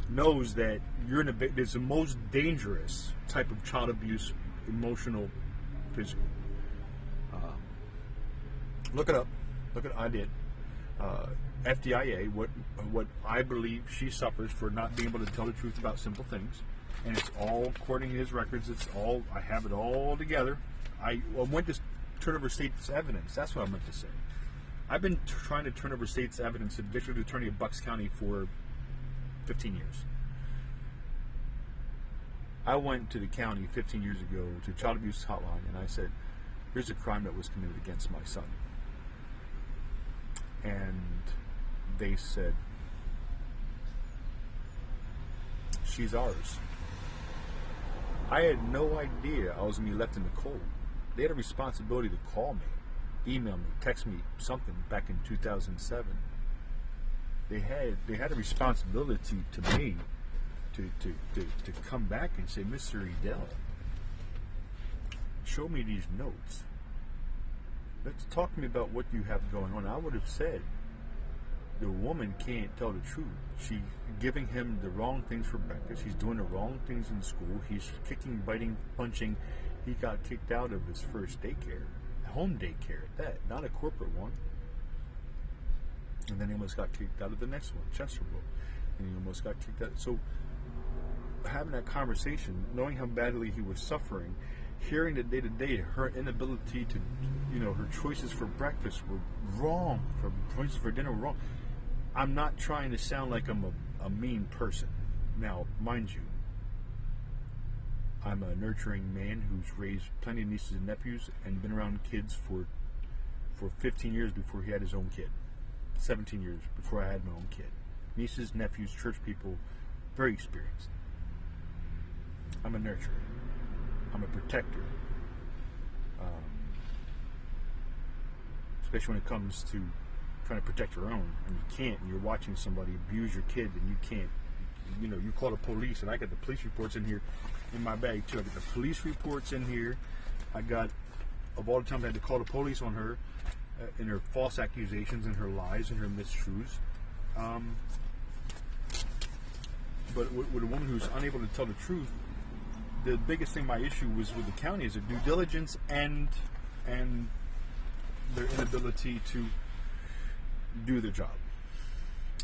knows that it's the most dangerous type of child abuse, emotional, physical. Look it up. I did. FDIA, what I believe she suffers for not being able to tell the truth about simple things. And it's all, according to his records, I have it all together. I went to turn over state's evidence. That's what I meant to say. I've been trying to turn over state's evidence at district attorney of Bucks County for 15 years. I went to the county 15 years ago to the child abuse hotline, and I said, here's a crime that was committed against my son. And they said, she's ours. I had no idea I was going to be left in the cold. They had a responsibility to call me, email me, text me something back in 2007. They had a responsibility to me to come back and say, Mr. Edel, show me these notes. Let's talk to me about what you have going on. I would have said, the woman can't tell the truth. She's giving him the wrong things for breakfast. He's doing the wrong things in school. He's kicking, biting, punching. He got kicked out of his first daycare, home daycare at that, not a corporate one. And then he almost got kicked out of the next one, Chesterville. And he almost got kicked out. So having that conversation, knowing how badly he was suffering, hearing that day to day, her inability to, her choices for breakfast were wrong, her choices for dinner were wrong. I'm not trying to sound like I'm a mean person. Now, mind you, I'm a nurturing man who's raised plenty of nieces and nephews and been around kids for 15 years before he had his own kid. 17 years before I had my own kid. Nieces, nephews, church people, very experienced. I'm a nurturer. I'm a protector. Especially when it comes to trying to protect your own, and you can't. And you're watching somebody abuse your kid, and you can't. You know, you call the police, and I got the police reports in here in my bag too. I got the police reports in here. I got, of all the times I had to call the police on her, in her false accusations, and her lies, and her mistruths. But with a woman who's unable to tell the truth, the biggest thing, my issue was with the county, is their due diligence and their inability to do their job.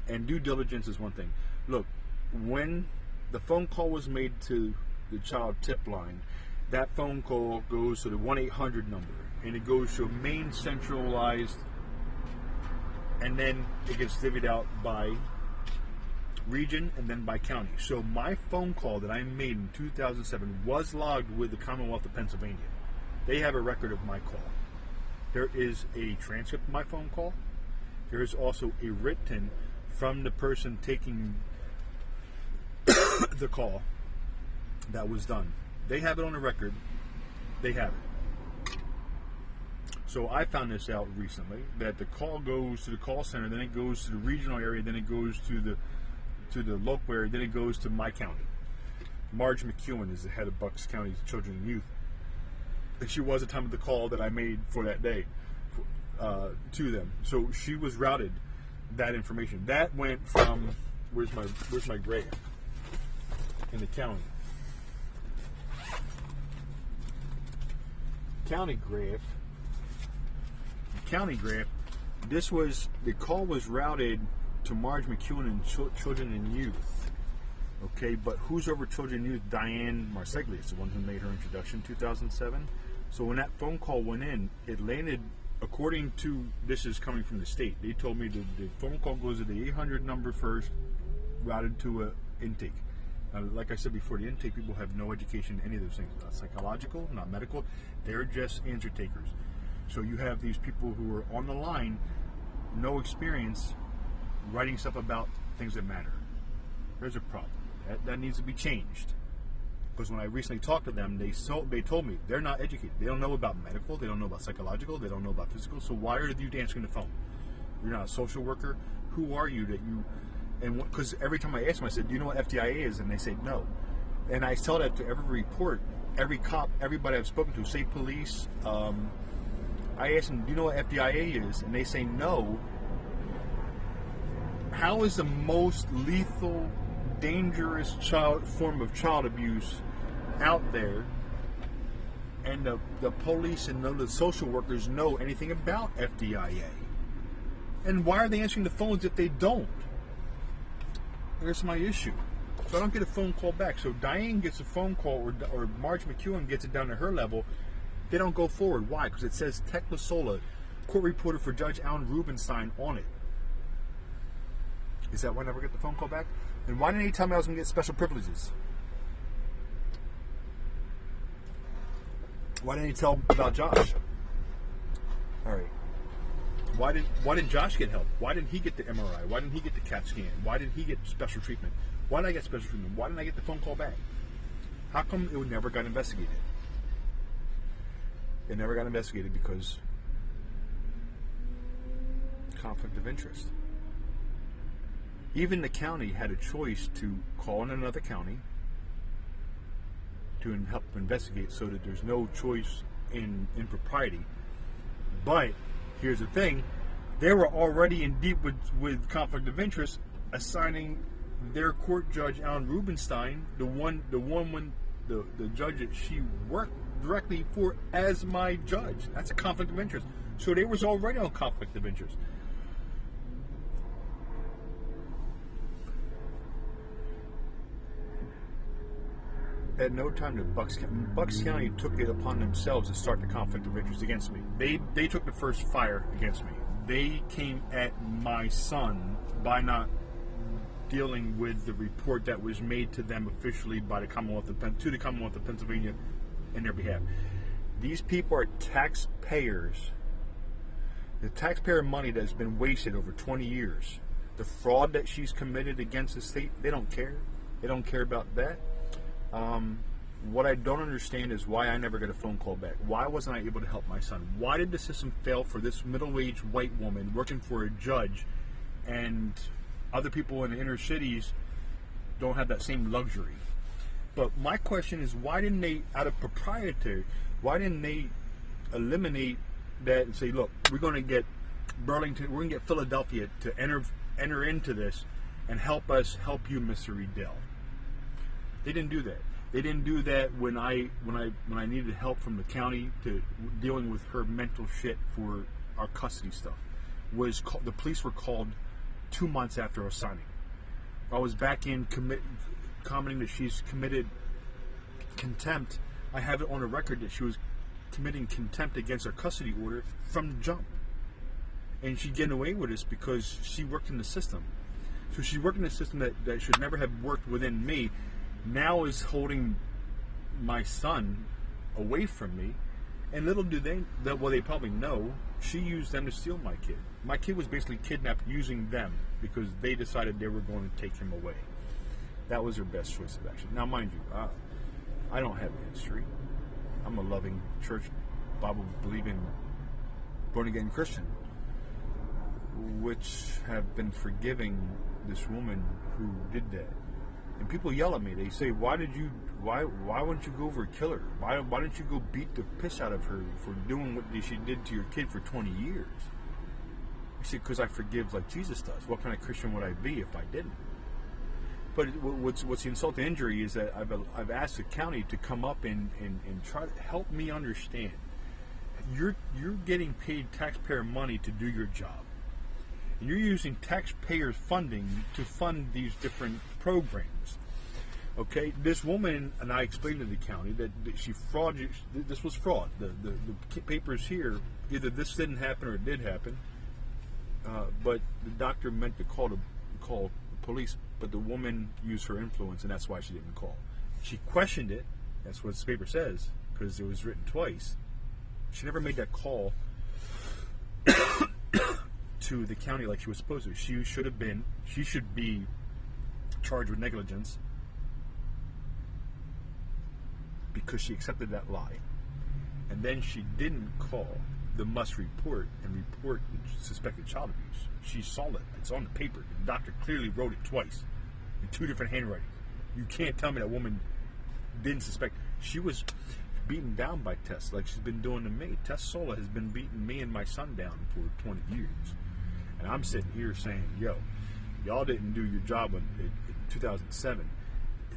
And due diligence is one thing. Look, when the phone call was made to the child tip line, that phone call goes to the 1-800 number, and it goes to a main centralized, and then it gets divvied out by region and then by county. So my phone call that I made in 2007 was logged with the Commonwealth of Pennsylvania. They have a record of my call. There is a transcript of my phone call. There is also a written from the person taking the call that was done. They have it on the record. They have it. So I found this out recently, that the call goes to the call center, then it goes to the regional area, then it goes to the local area, then it goes to my county. Marge McEwen is the head of Bucks County Children and Youth, and she was at the time of the call that I made for that day to them. So she was routed that information. That went from where's my grave in the county. County graph. This was, the call was routed to Marge McEwen and Children and Youth. Okay, but who's over Children and Youth? Diane Marseglia is the one who made her introduction in 2007. So when that phone call went in, it landed, according to, this is coming from the state, they told me the phone call goes to the 800 number first, routed to a intake. Like I said before, the intake people have no education in any of those things. Not psychological, not medical. They're just answer takers. So you have these people who are on the line, no experience, writing stuff about things that matter. There's a problem. That needs to be changed. Because when I recently talked to them, they told me they're not educated. They don't know about medical. They don't know about psychological. They don't know about physical. So why are you answering the phone? You're not a social worker. Who are you that you... And because every time I ask them, I said, do you know what FDIA is? And they say no. And I tell that to every report, every cop, everybody I've spoken to, state police. I ask them, do you know what FDIA is? And they say no. How is the most lethal, dangerous form of child abuse out there, and the police and none of the social workers know anything about FDIA? And why are they answering the phones if they don't? Here's my issue. So I don't get a phone call back. So Diane gets a phone call, or Marge McEwen gets it down to her level. They don't go forward. Why? Because it says Tech Lasola, court reporter for Judge Alan Rubenstein on it. Is that why I never get the phone call back? And why didn't he tell me I was going to get special privileges? Why didn't he tell about Josh? All right. Why did Josh get help? Why didn't he get the MRI? Why didn't he get the CAT scan? Why did he get special treatment? Why did I get special treatment? Why didn't I get the phone call back? How come it never got investigated? It never got investigated because conflict of interest. Even the county had a choice to call in another county to help investigate, so that there's no choice in impropriety. But here's the thing, they were already in deep with conflict of interest, assigning their court judge, Alan Rubenstein, the judge that she worked directly for, as my judge. That's a conflict of interest. So they was already on conflict of interest. At no time did Bucks County took it upon themselves to start the conflict of interest against me. They took the first fire against me. They came at my son by not dealing with the report that was made to them officially by the Commonwealth of Pennsylvania in their behalf. These people are taxpayers. The taxpayer money that has been wasted over 20 years. The fraud that she's committed against the state, they don't care. They don't care about that. What I don't understand is why I never got a phone call back. Why wasn't I able to help my son? Why did the system fail for this middle-aged white woman working for a judge, and other people in the inner cities don't have that same luxury? But my question is, why didn't they, out of proprietary, why didn't they eliminate that and say, look, we're going to get Burlington, we're going to get Philadelphia to enter into this and help us help you, Mr. Riddell? They didn't do that. They didn't do that when I needed help from the county to dealing with her mental shit for our custody stuff. The police were called 2 months after our signing. I was back in commenting that she's committed contempt. I have it on a record that she was committing contempt against our custody order from the jump. And she's getting away with this because she worked in the system. So she worked in a system that should never have worked within me. Now is holding my son away from me, and little do they probably know, she used them to steal my kid. My kid was basically kidnapped using them because they decided they were going to take him away. That was their best choice of action. Now, mind you, I don't have a history. I'm a loving, church, Bible-believing, born-again Christian, which have been forgiving this woman who did that. And people yell at me. They say, why wouldn't you go over and kill her? Why didn't you go beat the piss out of her for doing what she did to your kid for 20 years? I said, because I forgive like Jesus does. What kind of Christian would I be if I didn't? But what's the insult to injury is that I've asked the county to come up and try to help me understand. You're getting paid taxpayer money to do your job. And you're using taxpayers' funding to fund these different programs. Okay, this woman, and I explained to the county that she frauded. This was fraud. The papers here, either this didn't happen or it did happen. But the doctor meant to call the police, but the woman used her influence, and that's why she didn't call. She questioned it. That's what this paper says, because it was written twice. She never made that call to the county like she was supposed to. She should be charged with negligence because she accepted that lie. And then she didn't call the must report and report the suspected child abuse. She saw it. It's on the paper. The doctor clearly wrote it twice in 2 different handwritings. You can't tell me that woman didn't suspect. She was beaten down by Tess like she's been doing to me. Tess Sola has been beating me and my son down for 20 years. And I'm sitting here saying, yo, y'all didn't do your job in 2007.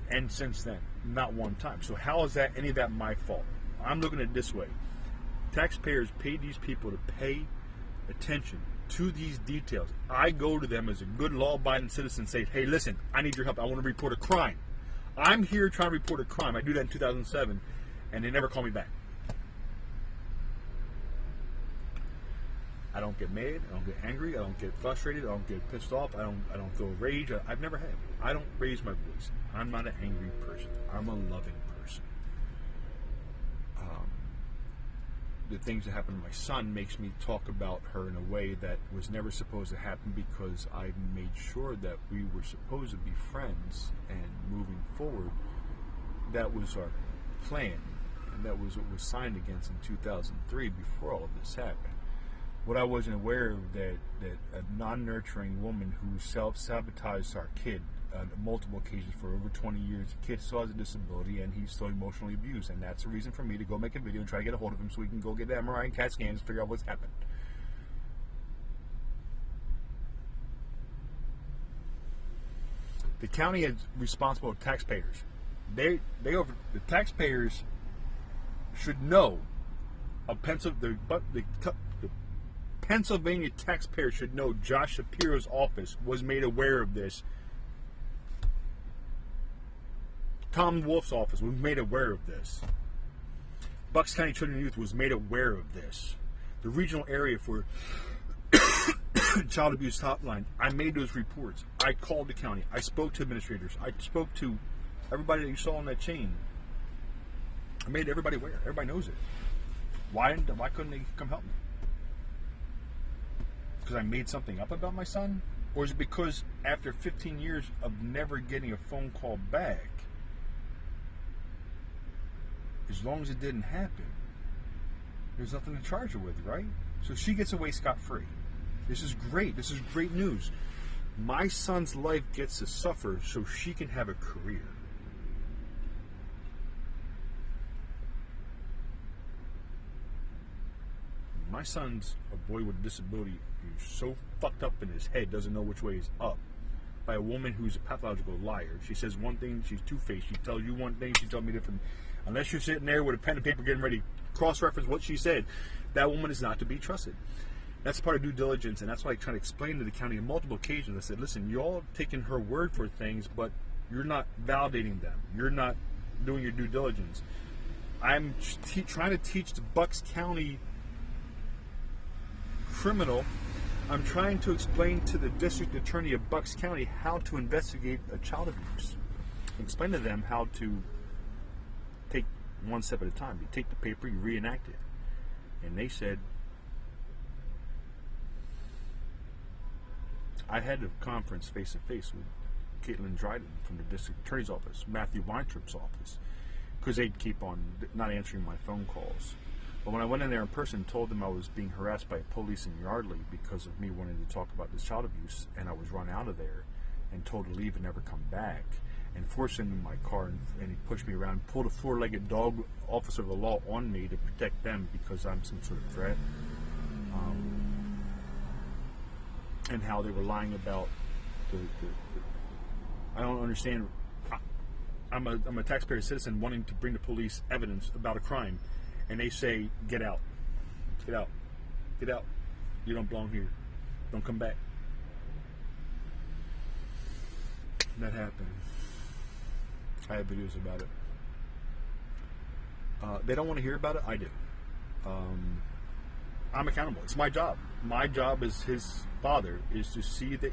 And since then, not one time. So how is that any of that my fault? I'm looking at it this way. Taxpayers paid these people to pay attention to these details. I go to them as a good law-abiding citizen and say, hey, listen, I need your help. I want to report a crime. I'm here trying to report a crime. I do that in 2007, and they never call me back. I don't get mad. I don't get angry. I don't get frustrated. I don't get pissed off. I don't feel rage. I've never had. I don't raise my voice. I'm not an angry person. I'm a loving person. The things that happen to my son makes me talk about her in a way that was never supposed to happen, because I made sure that we were supposed to be friends, and moving forward, that was our plan, and that was what was signed against in 2003 before all of this happened. What I wasn't aware of, that a non-nurturing woman who self-sabotaged our kid on multiple occasions for over 20 years. The kid still has a disability, and he's still emotionally abused, and that's a reason for me to go make a video and try to get a hold of him so we can go get the MRI and CAT scans and figure out what's happened. The county is responsible to taxpayers. The taxpayers should know. The Pennsylvania taxpayers should know Josh Shapiro's office was made aware of this. Tom Wolf's office was made aware of this. Bucks County Children and Youth was made aware of this. The regional area for child abuse hotline, I made those reports. I called the county. I spoke to administrators. I spoke to everybody that you saw on that chain. I made everybody aware. Everybody knows it. Why couldn't they come help me? Because I made something up about my son? Or is it because after 15 years of never getting a phone call back, as long as it didn't happen, there's nothing to charge her with, right? So she gets away scot-free. This is great. This is great news. My son's life gets to suffer so she can have a career. My son's a boy with a disability who's so fucked up in his head, doesn't know which way is up, by a woman who's a pathological liar. She says one thing, she's two-faced. She tells you one thing, she tells me different. Unless you're sitting there with a pen and paper getting ready to cross-reference what she said, that woman is not to be trusted. That's part of due diligence, and that's why I try to explain to the county on multiple occasions. I said, listen, y'all taking her word for things, but you're not validating them. You're not doing your due diligence. I'm trying to teach the Bucks County criminal, I'm trying to explain to the district attorney of Bucks County how to investigate a child abuse. Explain to them how to take one step at a time. You take the paper, you reenact it. And they said, I had a conference face-to-face with Caitlin Dryden from the district attorney's office, Matthew Weintraub's office, because they'd keep on not answering my phone calls. But when I went in there in person and told them I was being harassed by police in Yardley because of me wanting to talk about this child abuse, and I was run out of there and told to leave and never come back, and forced into my car, and he pushed me around, pulled a four-legged dog officer of the law on me to protect them because I'm some sort of threat, and how they were lying about the I don't understand. I'm a taxpayer citizen wanting to bring the police evidence about a crime, and they say, get out, get out, get out. You don't belong here. Don't come back. That happened. I have videos about it. They don't want to hear about it. I do. I'm accountable. It's my job. My job as his father is to see that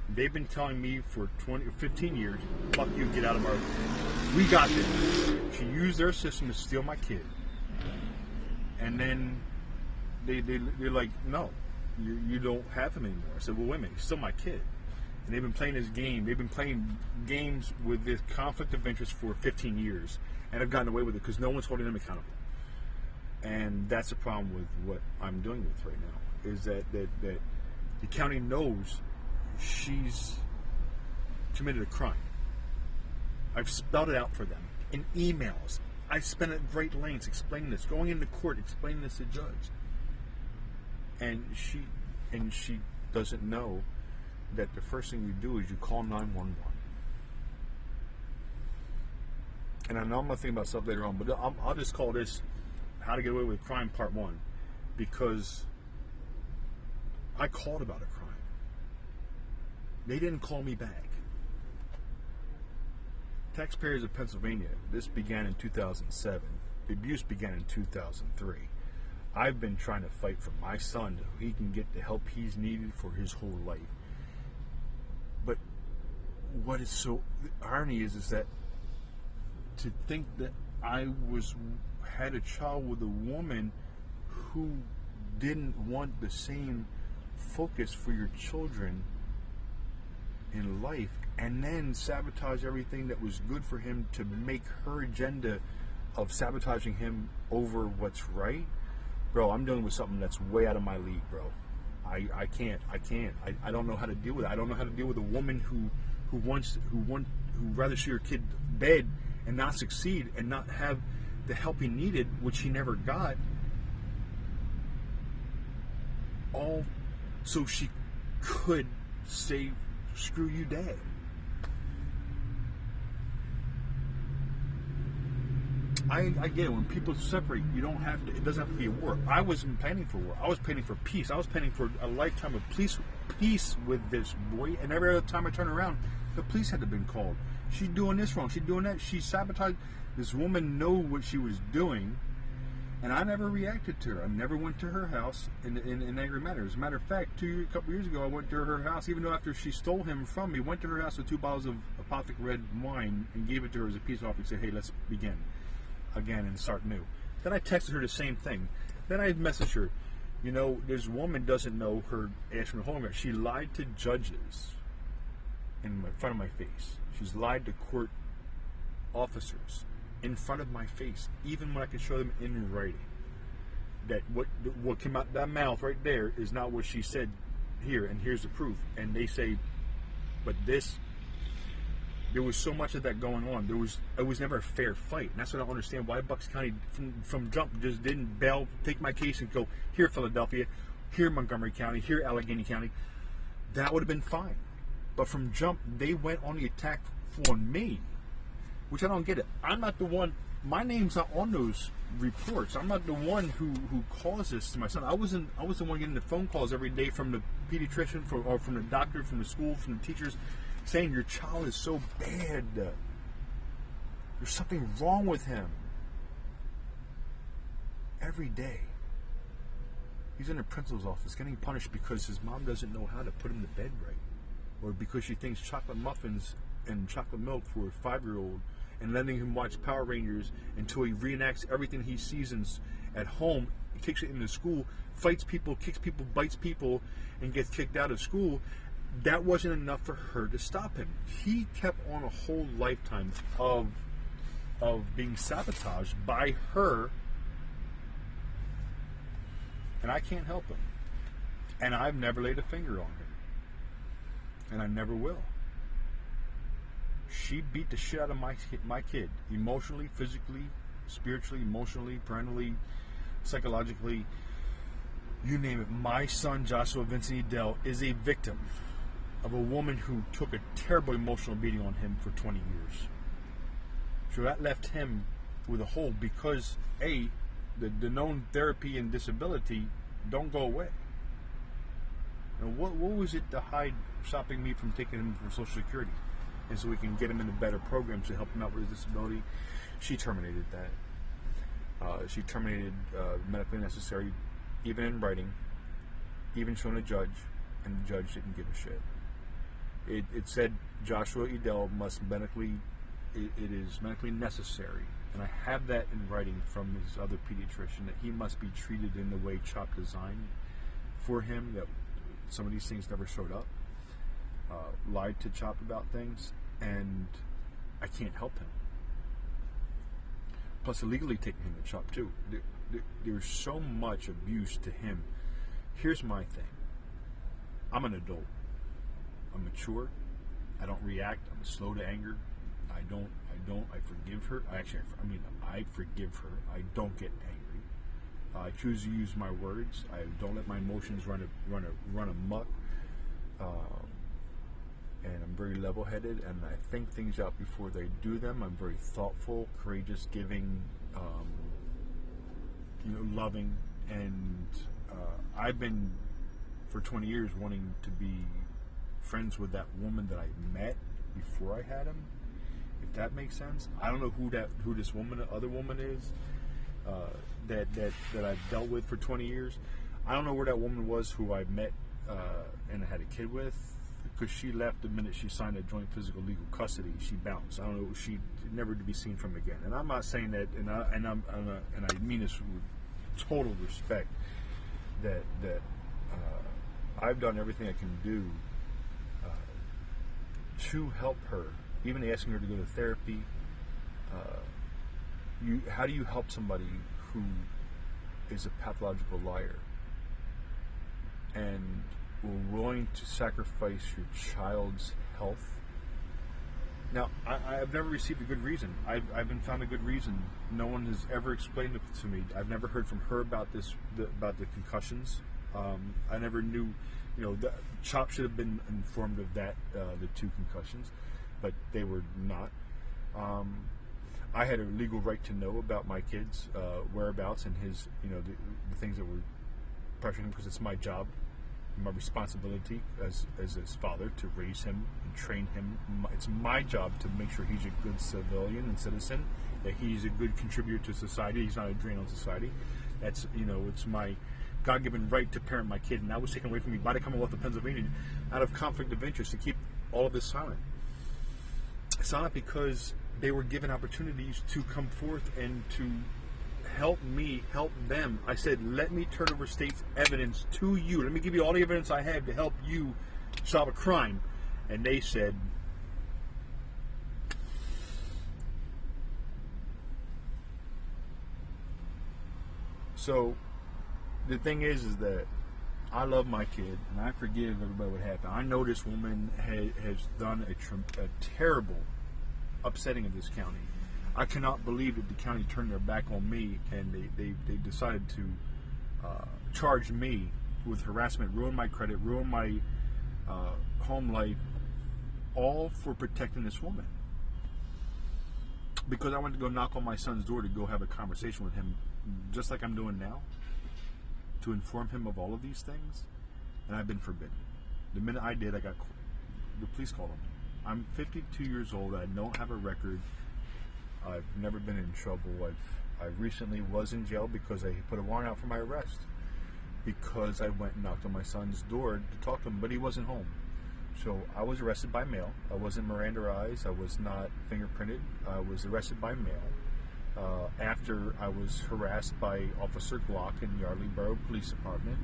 they've been telling me for 15 years, fuck you, get out of our... We got this. She used their system to steal my kid. And then they're like, no, you don't have him anymore. I said, well, wait a minute, he's still my kid. And they've been playing this game. They've been playing games with this conflict of interest for 15 years. And have gotten away with it because no one's holding them accountable. And that's the problem with what I'm doing with right now, is that the county knows she's committed a crime. I've spelled it out for them in emails. I've spent at great lengths explaining this, going into court, explaining this to judge. And she doesn't know that the first thing you do is you call 911. And I know I'm going to think about stuff later on, but I'll just call this How to Get Away with Crime Part 1, because I called about a crime. They didn't call me back. Taxpayers of Pennsylvania, this began in 2007. The abuse began in 2003. I've been trying to fight for my son so he can get the help he's needed for his whole life. But what is so... The irony is that to think that I had a child with a woman who didn't want the same focus for your children in life, and then sabotage everything that was good for him to make her agenda of sabotaging him over what's right. Bro, I'm dealing with something that's way out of my league, bro. I can't. I don't know how to deal with it. I don't know how to deal with a woman who rather see her kid dead and not succeed and not have the help he needed, which he never got, all so she could say, screw you, Dad. I get it. When people separate, you don't have to. It doesn't have to be a war. I wasn't planning for war. I was planning for peace. I was planning for a lifetime of peace with this boy. And every other time I turn around, the police had to been called. She's doing this wrong. She's doing that. She sabotaged. This woman knew what she was doing, and I never reacted to her. I never went to her house in angry manner. As a matter of fact, a couple years ago, I went to her house, even though after she stole him from me, went to her house with 2 bottles of Apothic red wine and gave it to her as a peace offering. Said, hey, let's begin again and start new. Then I texted her the same thing. Then I messaged her, you know, this woman doesn't know her ass from the hole. She lied to judges in front of my face. She's lied to court officers in front of my face, even when I could show them in writing that what came out that mouth right there is not what she said here, and here's the proof. And they say, but this, there was so much of that going on. It was never a fair fight, and that's what I don't understand why Bucks County from jump just didn't bail, take my case and go here Philadelphia, here Montgomery County, here Allegheny County. That would have been fine. But from jump, they went on the attack on me, which I don't get it. I'm not the one. My name's not on those reports. I'm not the one who caused this to my son. I was the one getting the phone calls every day from the pediatrician, or from the doctor, from the school, from the teachers, saying your child is so bad. There's something wrong with him. Every day. He's in the principal's office getting punished because his mom doesn't know how to put him to bed right. Or because she thinks chocolate muffins and chocolate milk for a 5-year-old, and letting him watch Power Rangers until he reenacts everything he sees at home, takes it into school, fights people, kicks people, bites people, and gets kicked out of school. That wasn't enough for her to stop him. He kept on a whole lifetime of being sabotaged by her, and I can't help him. And I've never laid a finger on him. And I never will. She beat the shit out of my kid, emotionally, physically, spiritually, emotionally, parentally, psychologically, you name it. My son, Joshua Vincent Edel, is a victim of a woman who took a terrible emotional beating on him for 20 years. So that left him with a hole because, A, the known therapy and disability don't go away. And what was it to hide stopping me from taking him for Social Security? And so we can get him into better programs to help him out with his disability. She terminated that. She terminated medically necessary, even in writing, even showing a judge, and the judge didn't give a shit. It said Joshua Edel must it is medically necessary, and I have that in writing from his other pediatrician, that he must be treated in the way CHOP designed for him, that some of these things never showed up. Lied to CHOP about things, and I can't help him. Plus, illegally taking him to CHOP too. There's so much abuse to him. Here's my thing. I'm an adult. I'm mature. I don't react. I'm slow to anger. I forgive her. I forgive her. I don't get angry. I choose to use my words. I don't let my emotions run amok. And I'm very level-headed, and I think things out before they do them. I'm very thoughtful, courageous, giving, loving, and I've been for 20 years wanting to be friends with that woman that I met before I had him. If that makes sense. I don't know who this other woman is that I've dealt with for 20 years. I don't know where that woman was who I met and I had a kid with. Because she left the minute she signed a joint physical legal custody, she bounced. I don't know, she never to be seen from again. And I'm not saying that, and I mean this with total respect, that I've done everything I can do to help her, even asking her to go to therapy. How do you help somebody who is a pathological liar and willing to sacrifice your child's health? Now, I've never received a good reason. I've been found a good reason. No one has ever explained it to me. I've never heard from her about about the concussions. I never knew, CHOP should have been informed of that, the 2 concussions, but they were not. I had a legal right to know about my kid's whereabouts and his, the things that were pressuring him, because it's my job. My responsibility as his father to raise him and train him. It's my job to make sure he's a good civilian and citizen, that he's a good contributor to society. He's not a drain on society. That's, it's my God-given right to parent my kid, and that was taken away from me by the Commonwealth of Pennsylvania out of conflict of interest to keep all of this silent. Silent because they were given opportunities to come forth and to help me help them. I said, let me turn over state's evidence to you. Let me give you all the evidence I have to help you solve a crime. And they said, So the thing is that I love my kid, and I forgive everybody what happened. I know this woman has done a terrible upsetting of this county. I cannot believe that the county turned their back on me, and they decided to charge me with harassment, ruin my credit, ruin my home life, all for protecting this woman. Because I went to go knock on my son's door to go have a conversation with him, just like I'm doing now, to inform him of all of these things, and I've been forbidden. The minute I did, the police called on me. I'm 52 years old. I don't have a record. I've never been in trouble. I recently was in jail because I put a warrant out for my arrest because I went and knocked on my son's door to talk to him, but he wasn't home. So I was arrested by mail. I wasn't Mirandaized. I was not fingerprinted. I was arrested by mail. After I was harassed by Officer Glock in Yardley Borough Police Department.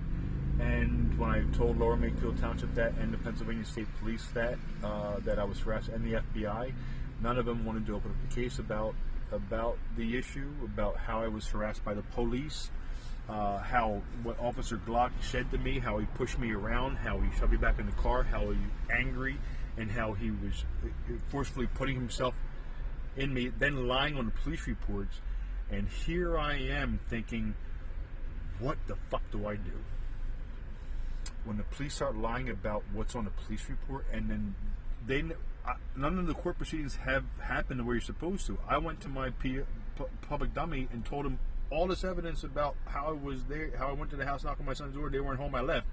And when I told Lower Makefield Township that and the Pennsylvania State Police that I was harassed, and the FBI, none of them wanted to open up a case about the issue, about how I was harassed by the police, what Officer Glock said to me, how he pushed me around, how he shoved me back in the car, how he was angry, and how he was forcefully putting himself in me, then lying on the police reports. And here I am thinking, what the fuck do I do? When the police start lying about what's on the police report, and then none of the court proceedings have happened the way you're supposed to. I went to my public dummy and told him all this evidence about how I was there, how I went to the house, knocked on my son's door, they weren't home, I left.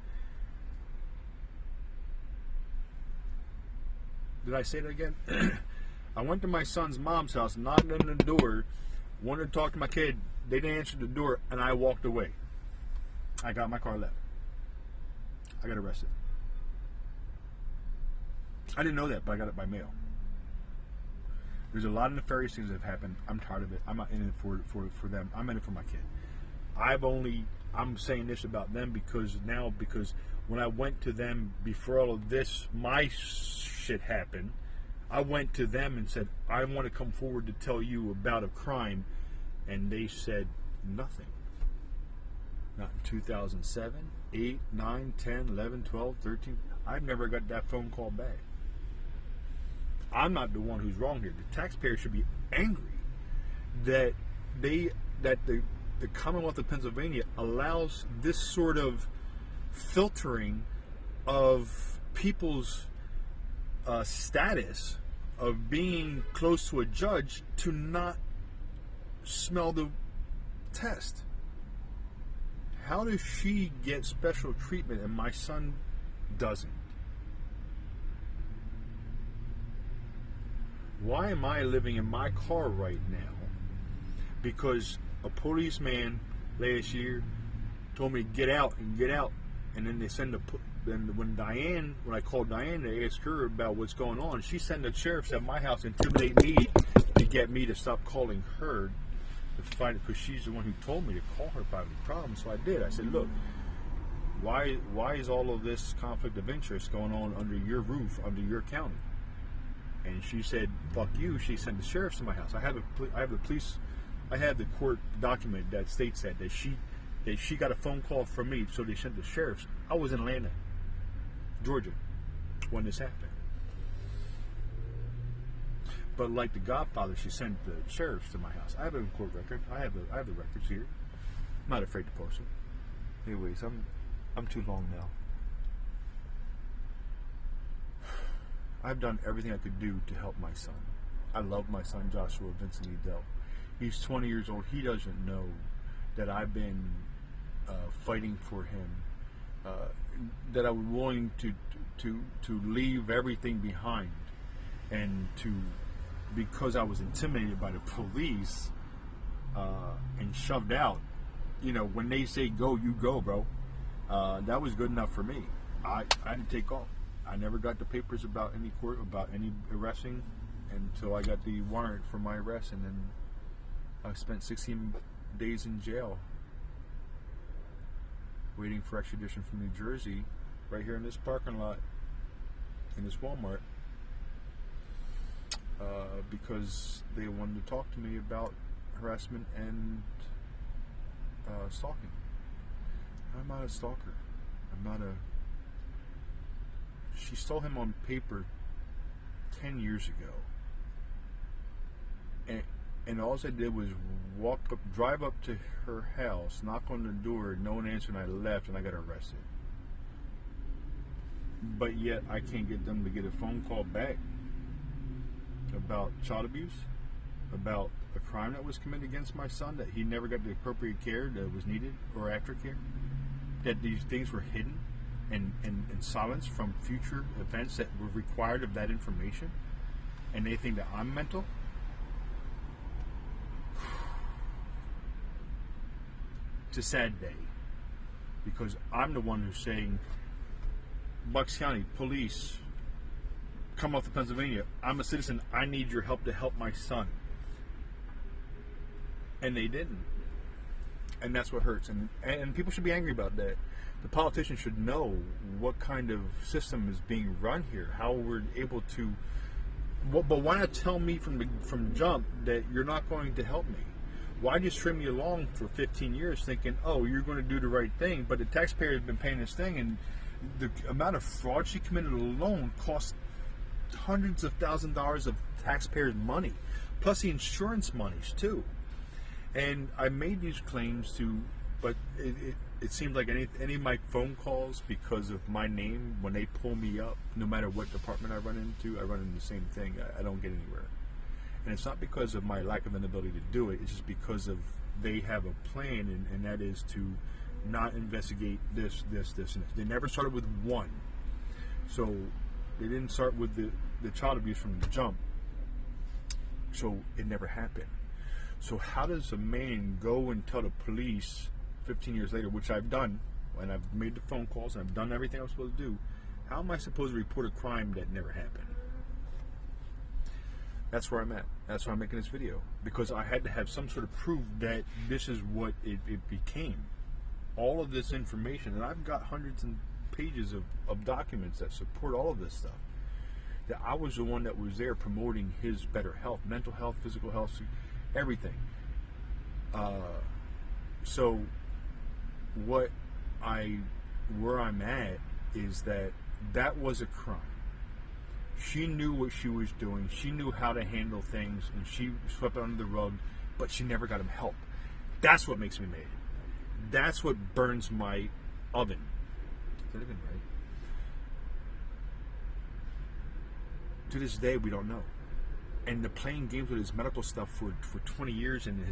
Did I say that again? I went to my son's mom's house, knocked on the door, wanted to talk to my kid. They didn't answer the door, and I walked away. I got in my car, left. I got arrested. I didn't know that, but I got it by mail. There's a lot of nefarious things that have happened. I'm tired of it. I'm not in it for them. I'm in it for my kid. I'm saying this about them because when I went to them before all of this, my shit happened, I went to them and said, I want to come forward to tell you about a crime, and they said nothing. Not in 2007, 8, 9, 10, 11, 12, 13. I've never got that phone call back. I'm not the one who's wrong here. The taxpayer should be angry that the Commonwealth of Pennsylvania allows this sort of filtering of people's status of being close to a judge to not smell the test. How does she get special treatment and my son doesn't? Why am I living in my car right now? Because a policeman last year told me to get out, and then they send when I called Diane to ask her about what's going on, she sent the sheriffs at my house to intimidate me to get me to stop calling her to fight it, because she's the one who told me to call her if I have a problem. So I did. I said, look, why is all of this conflict of interest going on under your roof, under your county? And she said, fuck you. She sent the sheriffs to my house. I have the police. I have the court document that states that she got a phone call from me, so they sent the sheriffs. I was in Atlanta, Georgia, when this happened. But like the Godfather, she sent the sheriffs to my house. I have a court record. I have the records here. I'm not afraid to post them. Anyways, I'm too long now. I've done everything I could do to help my son. I love my son, Joshua Vincent Edel. He's 20 years old. He doesn't know that I've been fighting for him, that I was willing to leave everything behind, and because I was intimidated by the police and shoved out. You know, when they say go, you go, bro. That was good enough for me. I had to take off. I never got the papers about any arresting until I got the warrant for my arrest, and then I spent 16 days in jail waiting for extradition from New Jersey, right here in this parking lot, in this Walmart, because they wanted to talk to me about harassment and stalking. I'm not a stalker. I'm not a... She saw him on paper 10 years ago. And all I did was drive up to her house, knock on the door, no one answered, and I left, and I got arrested. But yet, I can't get them to get a phone call back about child abuse, about a crime that was committed against my son, that he never got the appropriate care that was needed, or aftercare, that these things were hidden and silenced from future events that were required of that information, and they think that I'm mental. It's a sad day, because I'm the one who's saying, Bucks County Police, come off to Pennsylvania. I'm a citizen. I need your help to help my son. And they didn't. And that's what hurts. And people should be angry about that. The politicians should know what kind of system is being run here, how we're able to... But why not tell me from jump that you're not going to help me? Why just string me along for 15 years thinking, oh, you're going to do the right thing, but the taxpayer has been paying this thing, and the amount of fraud she committed alone cost hundreds of thousands of dollars of taxpayers' money, plus the insurance monies too. And I made these claims but it seems like any of my phone calls, because of my name, when they pull me up, no matter what department I run into the same thing. I don't get anywhere. And it's not because of my lack of inability to do it. It's just because of they have a plan, and that is to not investigate this, and this. They never started with one. So they didn't start with the child abuse from the jump. So it never happened. So how does a man go and tell the police 15 years later, which I've done, and I've made the phone calls, and I've done everything I was supposed to do, how am I supposed to report a crime that never happened? That's where I'm at. That's why I'm making this video. Because I had to have some sort of proof that this is what it became. All of this information, and I've got hundreds of pages of documents that support all of this stuff. That I was the one that was there promoting his better health, mental health, physical health, everything. So where I'm at is that was a crime. She knew what she was doing. She knew how to handle things, and she swept it under the rug, but she never got him help. That's what makes me mad. That's what burns my oven. Is that even right? To this day, we don't know. And the playing games with his medical stuff for 20 years and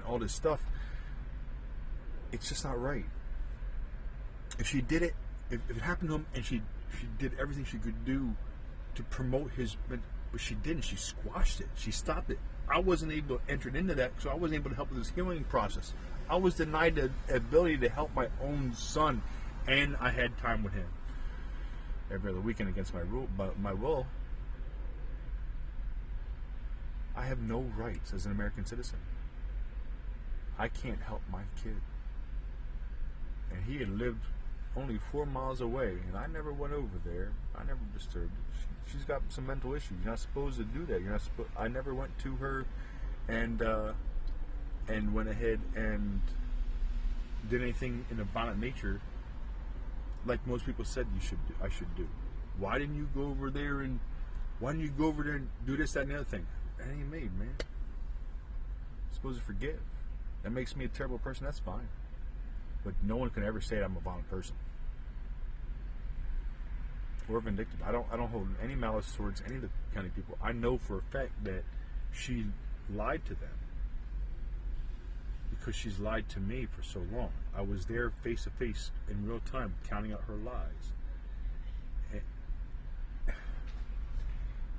all this stuff, it's just not right. If she did it, if it happened to him, and she did everything she could do to promote his, but she didn't. She squashed it. She stopped it. I wasn't able to enter into that, so I wasn't able to help with his healing process. I was denied the ability to help my own son, and I had time with him every other weekend against my will. I have no rights as an American citizen. I can't help my kid. And he had lived only 4 miles away, and I never went over there. I never disturbed her. She's got some mental issues. You're not supposed to do that. I never went to her and went ahead and did anything in a violent nature like most people said I should do. Why didn't you go over there and do this, that, and the other thing? That ain't me, man. I'm supposed to forgive. That makes me a terrible person. That's fine. But no one can ever say I'm a violent person or vindictive. I don't hold any malice towards any of the county people. I know for a fact that she lied to them because she's lied to me for so long. I was there face to face in real time, counting out her lies.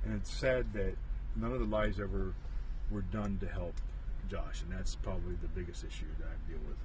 And it's sad that none of the lies ever were done to help Josh, and that's probably the biggest issue that I deal with.